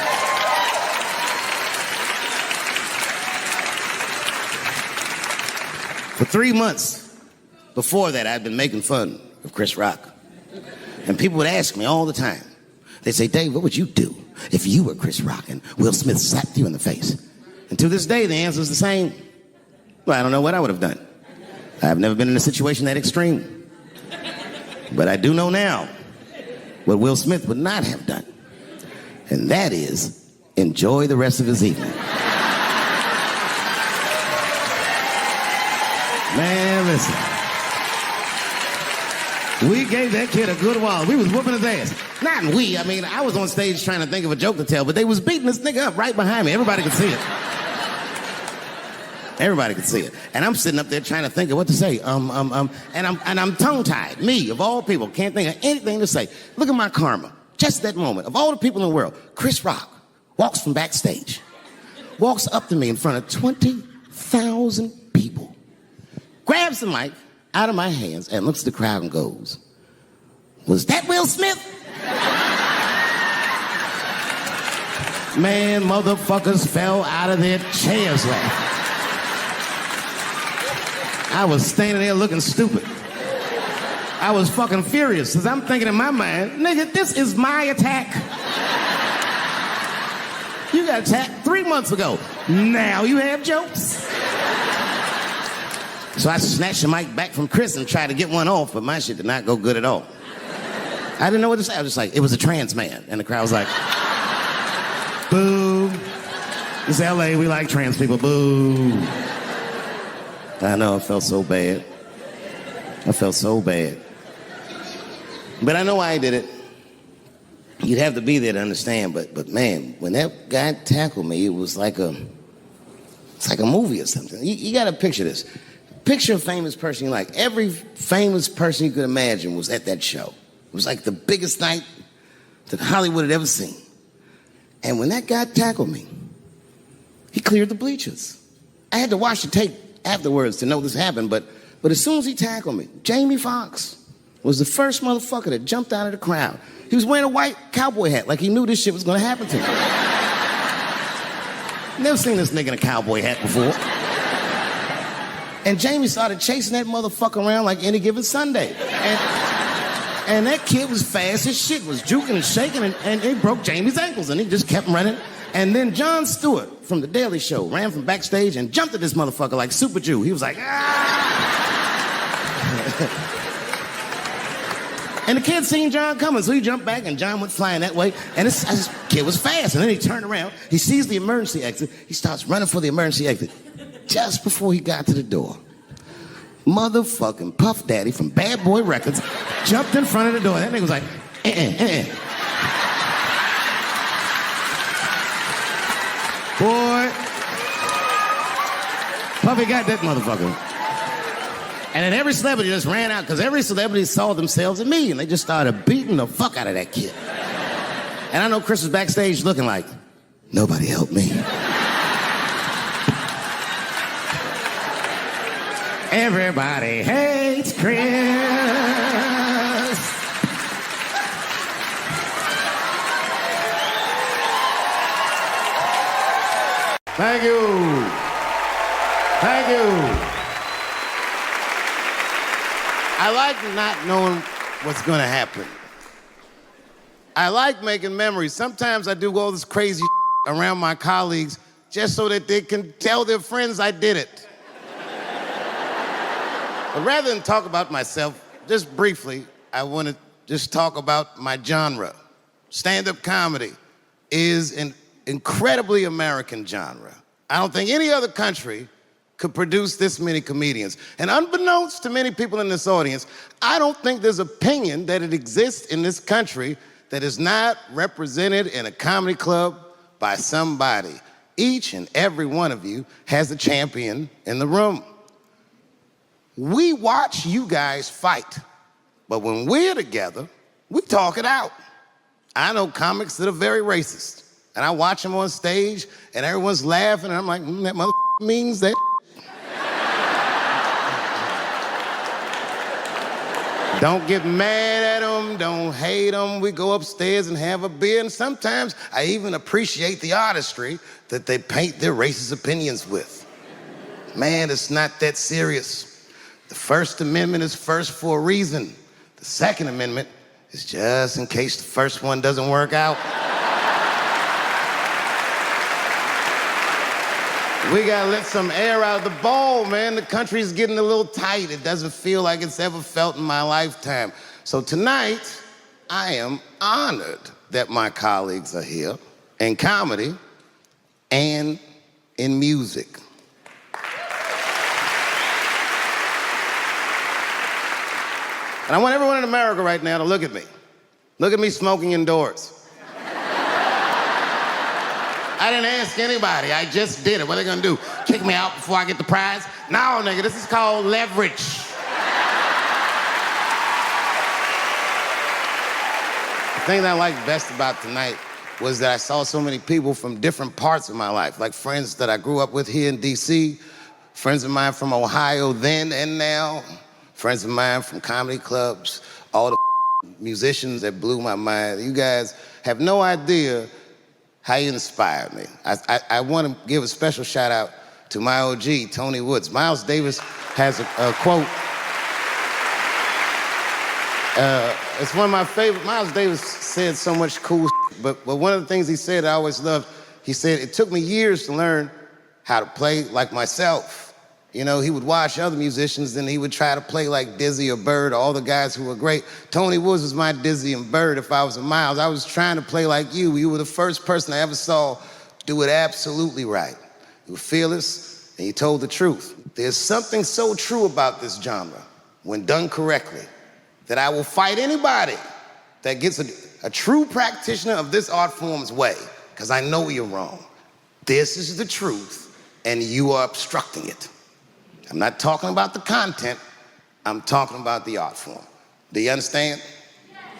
For 3 months before that, I'd been making fun of Chris Rock. And people would ask me all the time. They'd say, Dave, what would you do if you were Chris Rock and Will Smith slapped you in the face? And to this day, the answer is the same. Well, I don't know what I would have done. I've never been in a situation that extreme. But I do know now what Will Smith would not have done. And that is enjoy the rest of his evening. Man, listen. We gave that kid a good while. We was whooping his ass. Not we. I mean, I was on stage trying to think of a joke to tell, but they was beating this nigga up right behind me. Everybody could see it. Everybody could see it. And I'm sitting up there trying to think of what to say. And I'm tongue-tied. Me, of all people, can't think of anything to say. Look at my karma. Just that moment. Of all the people in the world, Chris Rock walks from backstage, walks up to me in front of 20,000 people, grabs the mic out of my hands and looks at the crowd and goes, "Was that Will Smith?" Man, motherfuckers fell out of their chairs laughing. I was standing there looking stupid. I was fucking furious because I'm thinking in my mind, nigga, this is my attack. You got attacked 3 months ago. Now you have jokes. So I snatched the mic back from Chris and tried to get one off, but my shit did not go good at all. I didn't know what to say. I was just like, it was a trans man. And the crowd was like, boo. It's LA, we like trans people, boo. I know, I felt so bad. I felt so bad. But I know why I did it. You'd have to be there to understand, but man, when that guy tackled me, it was like it's like a movie or something. You gotta picture this. Picture a famous person you like. Every famous person you could imagine was at that show. It was like the biggest night that Hollywood had ever seen. And when that guy tackled me, he cleared the bleachers. I had to watch the tape afterwards to know this happened, but as soon as he tackled me, Jamie Foxx was the first motherfucker that jumped out of the crowd. He was wearing a white cowboy hat like he knew this shit was gonna happen to him. Never seen this nigga in a cowboy hat before. And Jamie started chasing that motherfucker around like any given Sunday. And that kid was fast as shit, was juking and shaking, and he broke Jamie's ankles, and he just kept running. And then Jon Stewart from The Daily Show ran from backstage and jumped at this motherfucker like Super Jew. He was like, ah! And the kid seen Jon coming, so he jumped back, and Jon went flying that way. And this kid was fast, and then he turned around. He sees the emergency exit. He starts running for the emergency exit. Just before he got to the door, motherfucking Puff Daddy from Bad Boy Records jumped in front of the door. That nigga was like, Boy, Puffy got that motherfucker. And then every celebrity just ran out because every celebrity saw themselves in me, and they just started beating the fuck out of that kid. And I know Chris was backstage looking like, nobody helped me. Everybody hates Chris. Thank you. Thank you. I like not knowing what's going to happen. I like making memories. Sometimes I do all this crazy around my colleagues just so that they can tell their friends I did it. But rather than talk about myself, just briefly, I want to just talk about my genre. Stand-up comedy is an incredibly American genre. I don't think any other country could produce this many comedians. And unbeknownst to many people in this audience, I don't think there's opinion that it exists in this country that is not represented in a comedy club by somebody. Each and every one of you has a champion in the room. We watch you guys fight, but when we're together, we talk it out. I know comics that are very racist, and I watch them on stage, and everyone's laughing, and I'm like, that mother means that. Don't get mad at them, don't hate them. We go upstairs and have a beer, and sometimes I even appreciate the artistry that they paint their racist opinions with. Man, it's not that serious. The First Amendment is first for a reason. The Second Amendment is just in case the first one doesn't work out. We gotta let some air out of the ball, man. The country's getting a little tight. It doesn't feel like it's ever felt in my lifetime. So tonight, I am honored that my colleagues are here in comedy and in music. And I want everyone in America right now to look at me. Look at me smoking indoors. I didn't ask anybody, I just did it. What are they gonna do? Kick me out before I get the prize? No, nigga, this is called leverage. The thing that I liked best about tonight was that I saw so many people from different parts of my life, like friends that I grew up with here in DC, friends of mine from Ohio then and now, friends of mine from comedy clubs, all the musicians that blew my mind. You guys have no idea how you inspired me. I want to give a special shout out to my OG, Tony Woods. Miles Davis has a quote. It's one of my favorite. Miles Davis said so much cool shit, but one of the things he said I always loved, he said, it took me years to learn how to play like myself. You know, he would watch other musicians and he would try to play like Dizzy or Bird, or all the guys who were great. Tony Woods was my Dizzy and Bird if I was a Miles. I was trying to play like you. You were the first person I ever saw do it absolutely right. You were fearless and you told the truth. There's something so true about this genre, when done correctly, that I will fight anybody that gets a true practitioner of this art form's way, because I know you're wrong. This is the truth and you are obstructing it. I'm not talking about the content, I'm talking about the art form. Do you understand?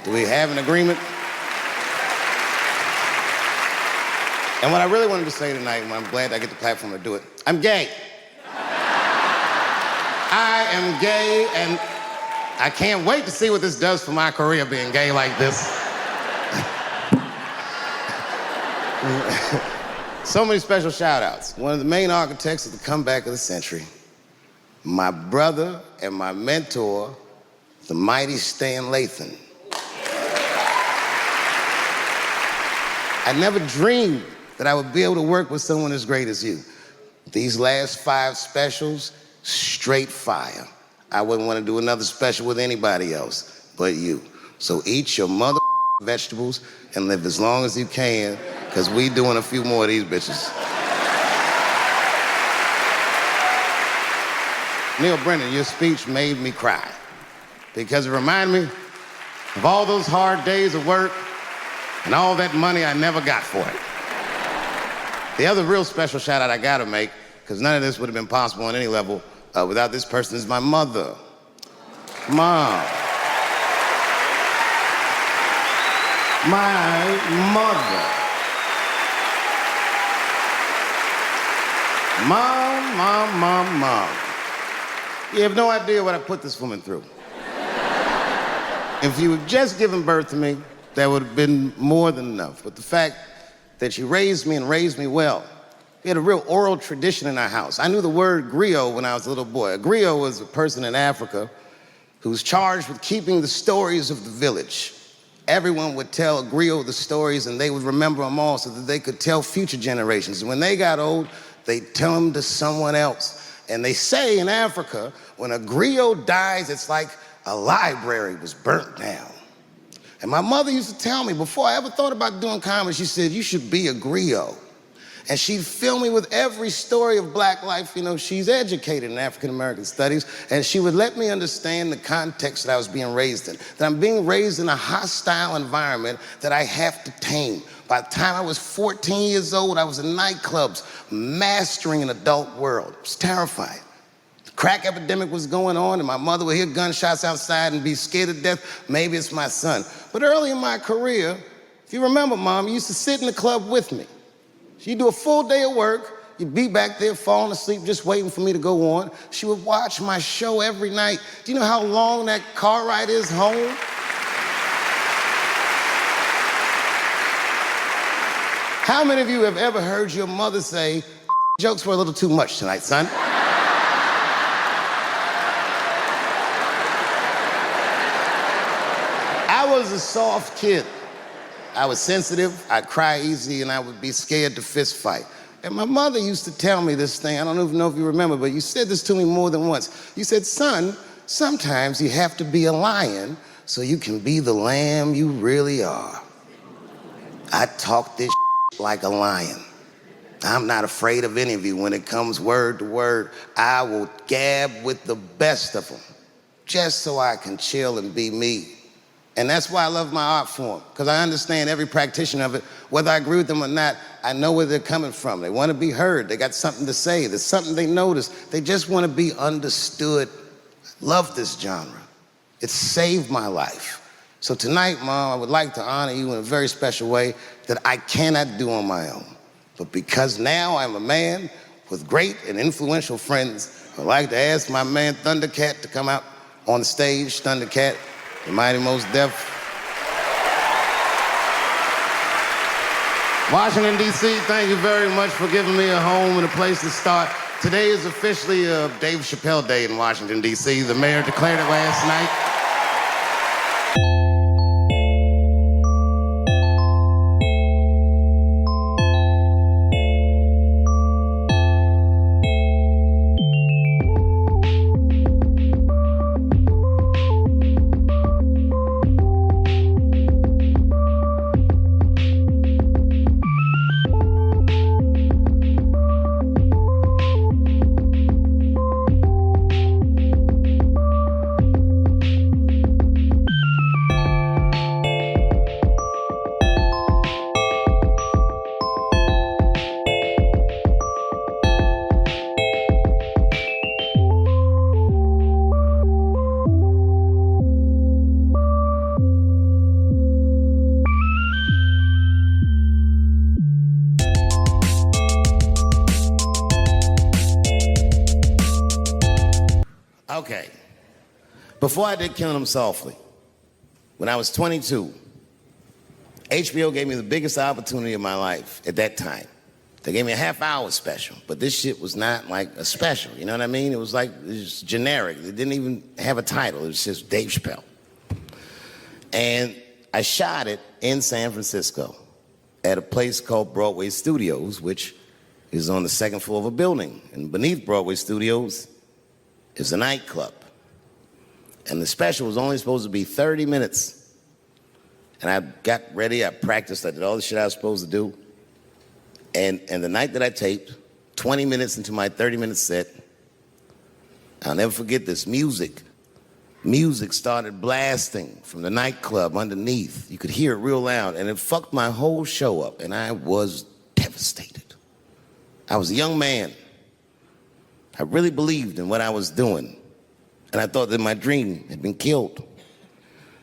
Do we have an agreement? And what I really wanted to say tonight, and I'm glad I get the platform to do it, I'm gay. I am gay, and I can't wait to see what this does for my career, being gay like this. So many special shout outs. One of the main architects of the comeback of the century, my brother and my mentor, the mighty Stan Lathan. I never dreamed that I would be able to work with someone as great as you. These last 5 specials, straight fire. I wouldn't want to do another special with anybody else but you. So eat your mother vegetables and live as long as you can, because we doing a few more of these bitches. Neil Brennan, your speech made me cry, because it reminded me of all those hard days of work and all that money I never got for it. The other real special shout out I gotta make, because none of this would have been possible on any level without this person, is my mother. Mom. My mother. Mom. You have no idea what I put this woman through. If you had just given birth to me, that would have been more than enough. But the fact that she raised me and raised me well, we had a real oral tradition in our house. I knew the word griot when I was a little boy. A griot was a person in Africa who was charged with keeping the stories of the village. Everyone would tell a griot the stories, and they would remember them all so that they could tell future generations. And when they got old, they'd tell them to someone else. And they say in Africa, when a griot dies, it's like a library was burnt down. And my mother used to tell me, before I ever thought about doing comedy, she said, you should be a griot. And she'd fill me with every story of black life. You know, she's educated in African-American studies, and she would let me understand the context that I was being raised in, that I'm being raised in a hostile environment that I have to tame. By the time I was 14 years old, I was in nightclubs, mastering an adult world. It was terrifying. The crack epidemic was going on, and my mother would hear gunshots outside and be scared to death. Maybe it's my son. But early in my career, if you remember, Mom, you used to sit in the club with me. She'd do a full day of work, You'd be back there falling asleep just waiting for me to go on. She would watch my show every night. Do you know how long that car ride is home? How many of you have ever heard your mother say, jokes were a little too much tonight, son? I was a soft kid. I was sensitive, I'd cry easy, and I would be scared to fist fight. And my mother used to tell me this thing, I don't even know if you remember, but you said this to me more than once. You said, son, sometimes you have to be a lion so you can be the lamb you really are. I talk this like a lion. I'm not afraid of any of you when it comes word to word. I will gab with the best of them just so I can chill and be me. And that's why I love my art form, because I understand every practitioner of it. Whether I agree with them or not, I know where they're coming from. They want to be heard. They got something to say. There's something they notice. They just want to be understood. Love this genre. It saved my life. So tonight, Mom, I would like to honor you in a very special way that I cannot do on my own. But because now I'm a man with great and influential friends, I'd like to ask my man Thundercat to come out on the stage. Thundercat, the Mighty Most Def. Washington, D.C., thank you very much for giving me a home and a place to start. Today is officially Dave Chappelle Day in Washington, D.C. The mayor declared it last night. Okay. Before I did Killing Them Softly, when I was 22, HBO gave me the biggest opportunity of my life at that time. They gave me a half-hour special, but this shit was not like a special, you know what I mean? It was generic. It didn't even have a title. It was just Dave Chappelle. And I shot it in San Francisco at a place called Broadway Studios, which is on the second floor of a building. And beneath Broadway Studios is a nightclub. And the special was only supposed to be 30 minutes. And I got ready, I practiced, I did all the shit I was supposed to do. And the night that I taped, 20 minutes into my 30-minute set, I'll never forget this, music started blasting from the nightclub underneath. You could hear it real loud, and it fucked my whole show up, and I was devastated. I was a young man. I really believed in what I was doing, and I thought that my dream had been killed.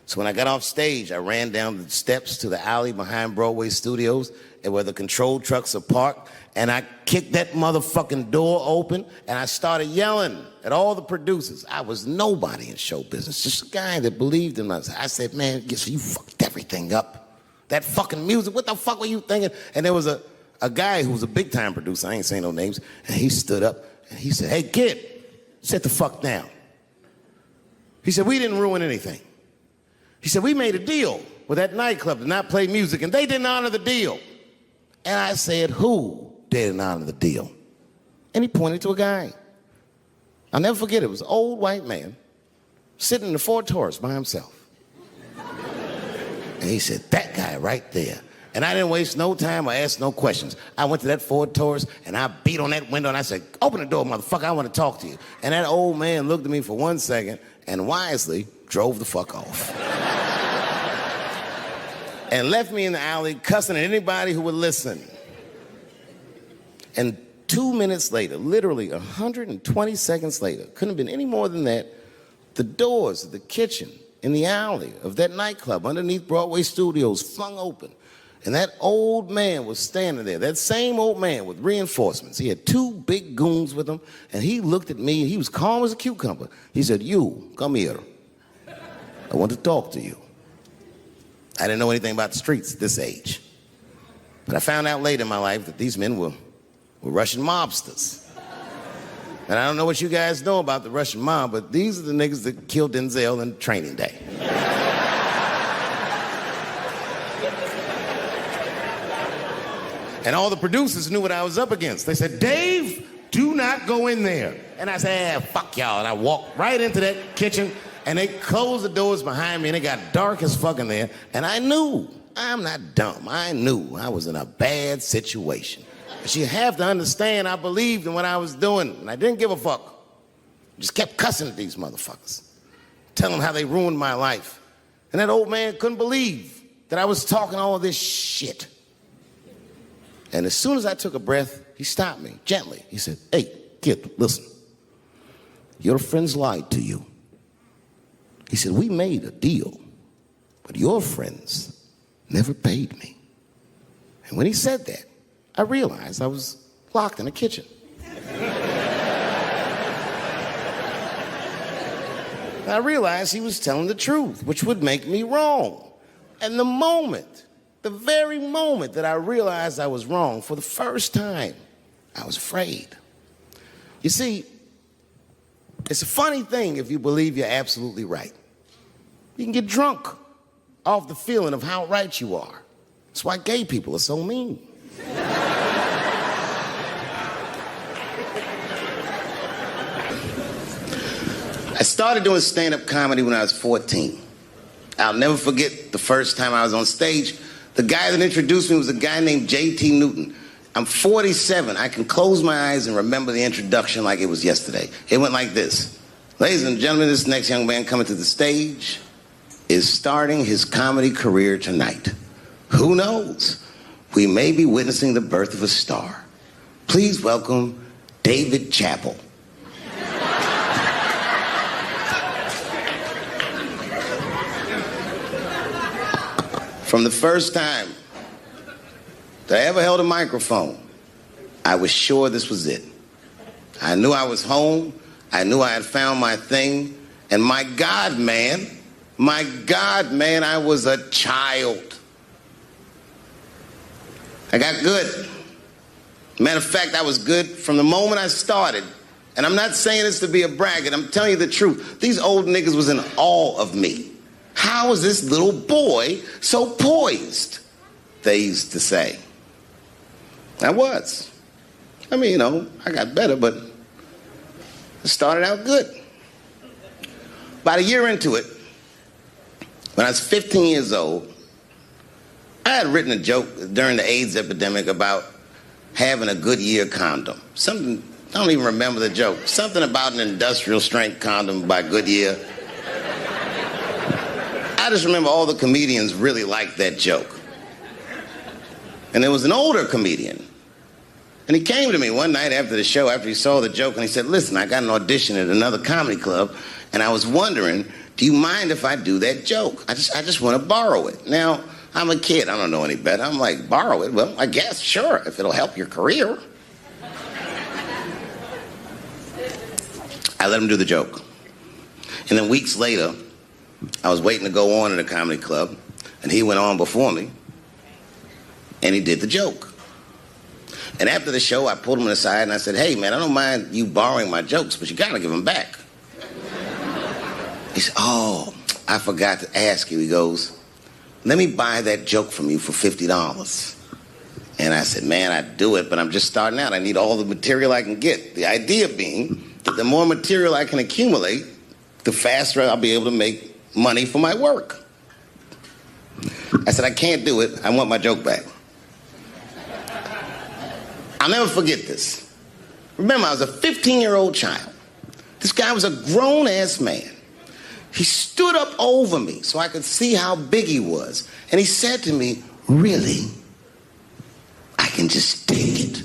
So when I got off stage, I ran down the steps to the alley behind Broadway Studios and where the control trucks are parked, and I kicked that motherfucking door open, and I started yelling at all the producers. I was nobody in show business, just a guy that believed in us. I said, man, you fucked everything up. That fucking music, what the fuck were you thinking? And there was a guy who was a big-time producer, I ain't saying no names, and he stood up, and he said, hey, kid, sit the fuck down. He said, we didn't ruin anything. He said, we made a deal with that nightclub to not play music, and they didn't honor the deal. And I said, who didn't honor the deal? And he pointed to a guy. I'll never forget it. It was an old white man sitting in the Ford Taurus by himself. And he said, that guy right there. And I didn't waste no time or ask no questions. I went to that Ford Taurus, and I beat on that window, and I said, open the door, motherfucker, I want to talk to you. And that old man looked at me for 1 second and wisely drove the fuck off. And left me in the alley cussing at anybody who would listen. And 2 minutes later, literally 120 seconds later, couldn't have been any more than that, the doors of the kitchen in the alley of that nightclub underneath Broadway Studios flung open. And that old man was standing there, that same old man with reinforcements. He had two big goons with him, and he looked at me, and he was calm as a cucumber. He said, "You, come here. I want to talk to you." I didn't know anything about the streets at this age. But I found out later in my life that these men were Russian mobsters. And I don't know what you guys know about the Russian mob, but these are the niggas that killed Denzel in Training Day. And all the producers knew what I was up against. They said, "Dave, do not go in there." And I said, "Fuck y'all." And I walked right into that kitchen, and they closed the doors behind me, and it got dark as fuck in there. And I knew, I'm not dumb, I knew I was in a bad situation. But you have to understand, I believed in what I was doing, and I didn't give a fuck. Just kept cussing at these motherfuckers, telling them how they ruined my life. And that old man couldn't believe that I was talking all of this shit. And as soon as I took a breath, he stopped me gently. He said, "Hey, kid, listen. Your friends lied to you." He said, "We made a deal, but your friends never paid me." And when he said that, I realized I was locked in a kitchen. I realized he was telling the truth, which would make me wrong. And the very moment that I realized I was wrong, for the first time, I was afraid. You see, it's a funny thing if you believe you're absolutely right. You can get drunk off the feeling of how right you are. That's why gay people are so mean. I started doing stand-up comedy when I was 14. I'll never forget the first time I was on stage. The guy that introduced me was a guy named J.T. Newton. I'm 47. I can close my eyes and remember the introduction like it was yesterday. It went like this. "Ladies and gentlemen, this next young man coming to the stage is starting his comedy career tonight. Who knows? We may be witnessing the birth of a star. Please welcome David Chappelle." From the first time that I ever held a microphone, I was sure this was it. I knew I was home. I knew I had found my thing. And my God, man, I was a child. I got good. Matter of fact, I was good from the moment I started. And I'm not saying this to be a braggart. I'm telling you the truth. These old niggas was in awe of me. How is this little boy so poised? They used to say. I was. I mean, you know, I got better, but it started out good. About a year into it, when I was 15 years old, I had written a joke during the AIDS epidemic about having a Goodyear condom. Something, I don't even remember the joke. Something about an industrial strength condom by Goodyear. I just remember all the comedians really liked that joke. And there was an older comedian. And he came to me one night after the show, after he saw the joke, and he said, "Listen, I got an audition at another comedy club, and I was wondering, do you mind if I do that joke? I just want to borrow it." Now, I'm a kid. I don't know any better. I'm like, borrow it? Well, I guess, sure, if it'll help your career. I let him do the joke. And then weeks later, I was waiting to go on in a comedy club, and he went on before me, and he did the joke. And after the show, I pulled him aside, and I said, "Hey, man, I don't mind you borrowing my jokes, but you got to give them back." He said, "Oh, I forgot to ask you." He goes, "Let me buy that joke from you for $50. And I said, "Man, I'd do it, but I'm just starting out. I need all the material I can get." The idea being that the more material I can accumulate, the faster I'll be able to make money for my work. I said, "I can't do it. I want my joke back." I'll never forget this. Remember, I was a 15-year-old child. This guy was a grown-ass man. He stood up over me so I could see how big he was. And he said to me, "Really? I can just take it."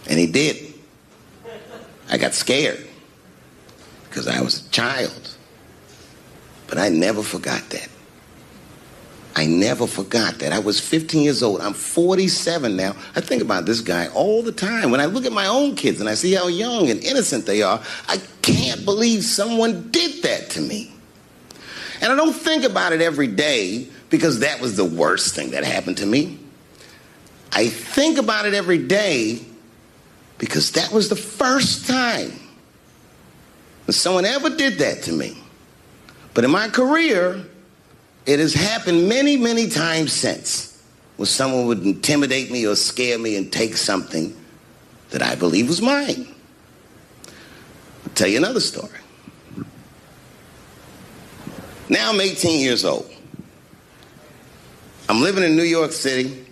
And he did. I got scared because I was a child. But I never forgot that. I never forgot that. I was 15 years old. I'm 47 now. I think about this guy all the time. When I look at my own kids and I see how young and innocent they are, I can't believe someone did that to me. And I don't think about it every day because that was the worst thing that happened to me. I think about it every day because that was the first time that someone ever did that to me. But in my career, it has happened many, many times since, where someone would intimidate me or scare me and take something that I believe was mine. I'll tell you another story. Now I'm 18 years old. I'm living in New York City,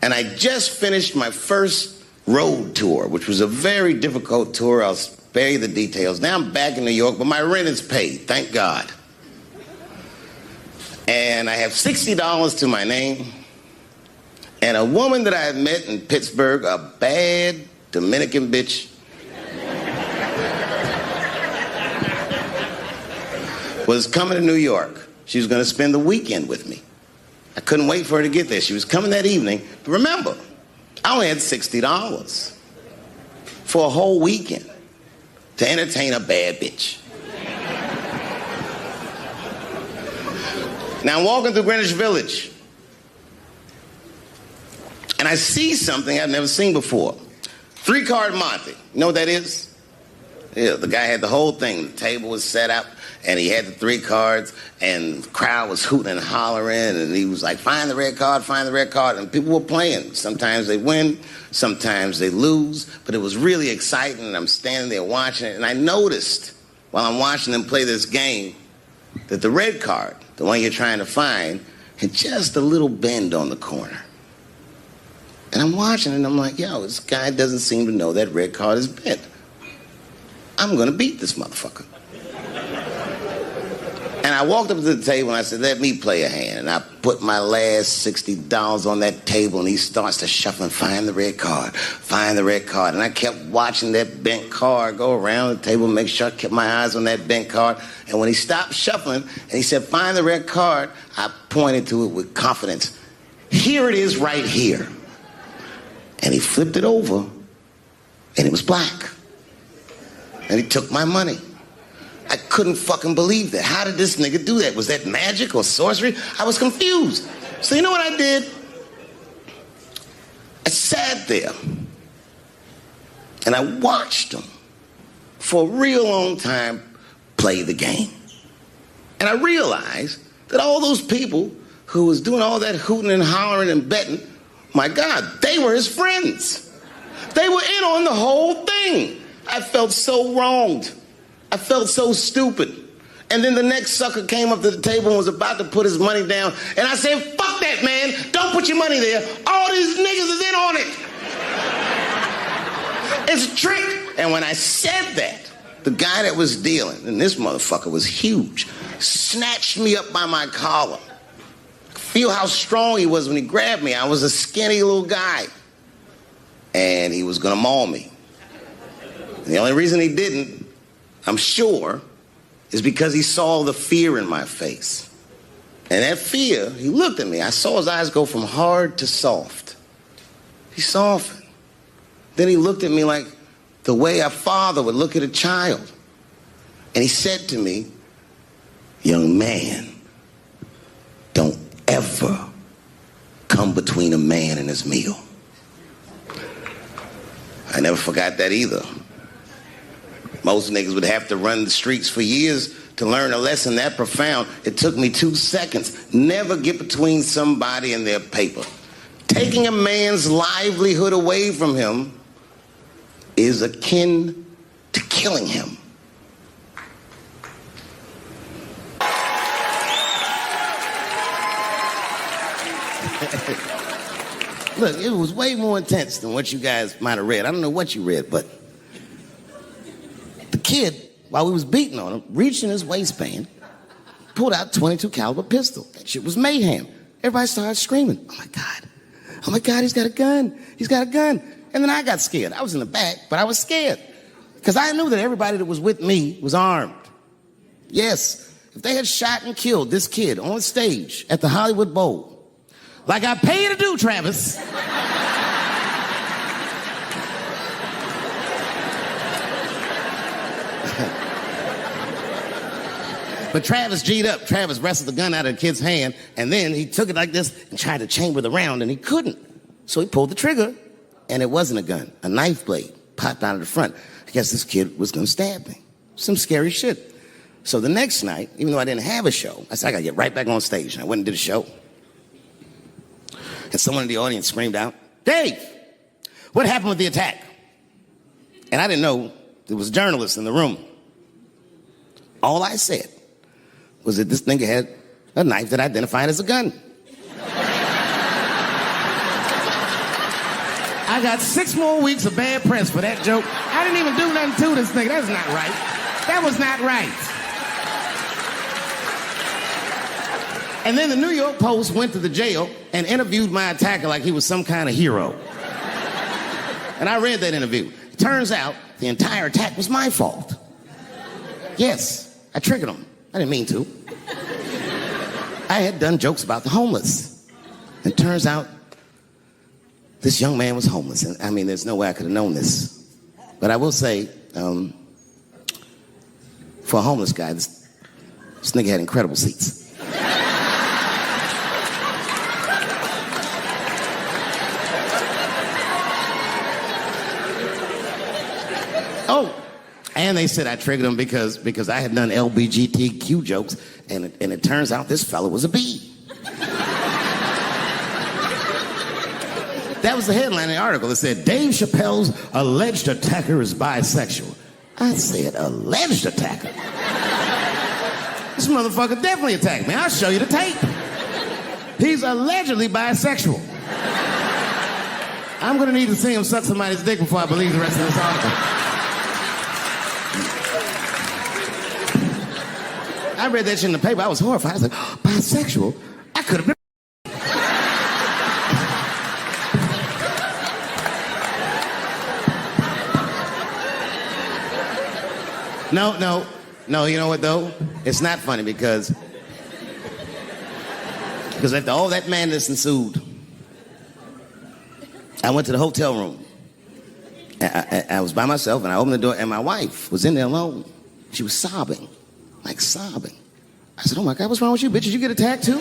and I just finished my first road tour, which was a very difficult tour. I'll spare you the details. Now I'm back in New York, but my rent is paid, thank God. And I have $60 to my name, and a woman that I had met in Pittsburgh, a bad Dominican bitch, was coming to New York. She was going to spend the weekend with me. I couldn't wait for her to get there. She was coming that evening. But remember, I only had $60 for a whole weekend to entertain a bad bitch. Now I'm walking through Greenwich Village, and I see something I've never seen before. 3-card Monte. You know what that is? Yeah, the guy had the whole thing. The table was set up, and he had the 3 cards, and the crowd was hooting and hollering, and he was like, find the red card, find the red card, and people were playing. Sometimes they win, sometimes they lose, but it was really exciting, and I'm standing there watching it, and I noticed while I'm watching them play this game that the red card, the one you're trying to find, had just a little bend on the corner. And I'm watching it, and I'm like, yo, this guy doesn't seem to know that red card is bent. I'm going to beat this motherfucker. And I walked up to the table and I said, let me play a hand. And I put my last $60 on that table, and he starts to shuffle and find the red card, find the red card. And I kept watching that bent card go around the table, make sure I kept my eyes on that bent card. And when he stopped shuffling and he said, find the red card, I pointed to it with confidence. Here it is right here. And he flipped it over, and it was black. And he took my money. I couldn't fucking believe that. How did this nigga do that? Was that magic or sorcery? I was confused. So you know what I did? I sat there and I watched him for a real long time play the game. And I realized that all those people who was doing all that hooting and hollering and betting, my God, they were his friends. They were in on the whole thing. I felt so wronged. I felt so stupid. And then the next sucker came up to the table and was about to put his money down. And I said, fuck that, man. Don't put your money there. All these niggas is in on it. It's a trick. And when I said that, the guy that was dealing, and this motherfucker was huge, snatched me up by my collar. Feel how strong he was when he grabbed me. I was a skinny little guy. And he was going to maul me. And the only reason he didn't, I'm sure, is because he saw the fear in my face. And that fear, he looked at me. I saw his eyes go from hard to soft. He softened. Then he looked at me like the way a father would look at a child. And he said to me, young man, don't ever come between a man and his meal. I never forgot that either. Most niggas would have to run the streets for years to learn a lesson that profound. It took me 2 seconds. Never get between somebody and their paper. Taking a man's livelihood away from him is akin to killing him. Look, it was way more intense than what you guys might have read. I don't know what you read, but the kid, while we was beating on him, reached in his waistband, pulled out a .22 caliber pistol. That shit was mayhem. Everybody started screaming, oh my God. Oh my God, he's got a gun. He's got a gun. And then I got scared. I was in the back, but I was scared. Because I knew that everybody that was with me was armed. Yes. if they had shot and killed this kid on stage at the Hollywood Bowl, like I pay you to do, Travis, but Travis G'd up. Travis wrestled the gun out of the kid's hand, and then he took it like this and tried to chamber the round, and he couldn't. So he pulled the trigger, and it wasn't a gun. A knife blade popped out of the front. I guess this kid was gonna stab me. Some scary shit. So the next night, even though I didn't have a show, I said, I gotta get right back on stage. And I went and did a show. And someone in the audience screamed out, Dave, what happened with the attack? And I didn't know there was journalists in the room. All I said was that this nigga had a knife that identified as a gun. I got 6 more weeks of bad press for that joke. I didn't even do nothing to this nigga. That's not right. That was not right. And then the New York Post went to the jail and interviewed my attacker like he was some kind of hero. And I read that interview. It turns out the entire attack was my fault. Yes, I triggered him. I didn't mean to. I had done jokes about the homeless. It turns out this young man was homeless. And I mean, there's no way I could have known this. But I will say, for a homeless guy, this nigga had incredible seats. Oh, and they said I triggered him because I had done LBGTQ jokes, and it turns out this fella was a bee. That was the headline in the article. It said, Dave Chappelle's alleged attacker is bisexual. I said, alleged attacker? This motherfucker definitely attacked me. I'll show you the tape. He's allegedly bisexual. I'm gonna need to see him suck somebody's dick before I believe the rest of this article. I read that shit in the paper. I was horrified. I was like, oh, bisexual? I could have been. No, you know what, though? It's not funny because after all that madness ensued, I went to the hotel room. I was by myself, and I opened the door, and my wife was in there alone. She was sobbing. Like sobbing. I said, oh my God, what's wrong with you, bitch? Did you get attacked too?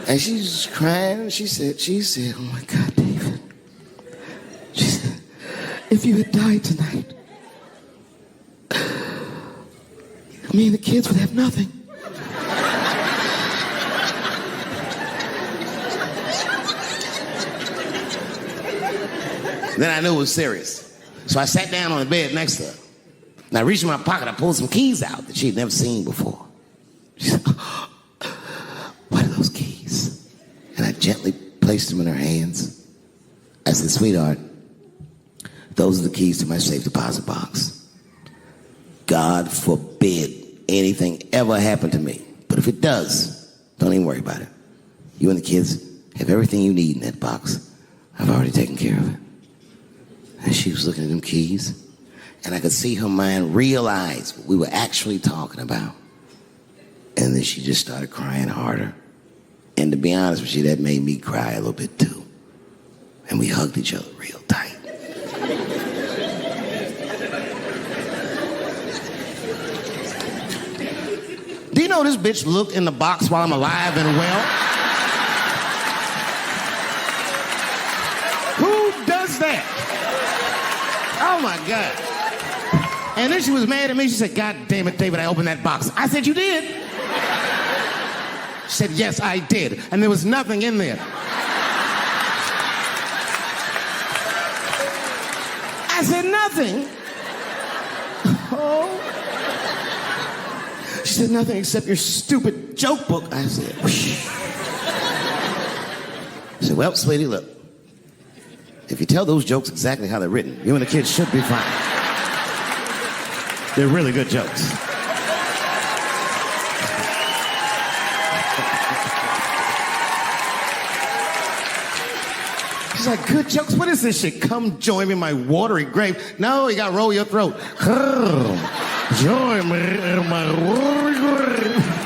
And she's crying. She said, oh my God, David. She said, if you had died tonight, me and the kids would have nothing. Then I knew it was serious. So I sat down on the bed next to her. And I reached in my pocket, I pulled some keys out that she'd never seen before. She said, oh, what are those keys? And I gently placed them in her hands. I said, sweetheart, those are the keys to my safe deposit box. God forbid anything ever happen to me. But if it does, don't even worry about it. You and the kids have everything you need in that box. I've already taken care of it. And she was looking at them keys, and I could see her mind realize what we were actually talking about. And then she just started crying harder. And to be honest with you, that made me cry a little bit too. And we hugged each other real tight. Do you know this bitch looked in the box while I'm alive and well? Who does that? Oh my God. And then she was mad at me. She said, God damn it, David, I opened that box. I said, you did? She said, yes, I did. And there was nothing in there. I said, nothing? Oh. She said, nothing except your stupid joke book. I said, whoosh. I said, well, sweetie, look. If you tell those jokes exactly how they're written, you and the kids should be fine. They're really good jokes. She's like, good jokes? What is this shit? Come join me in my watery grave. No, you gotta roll your throat. Join me in my watery grave.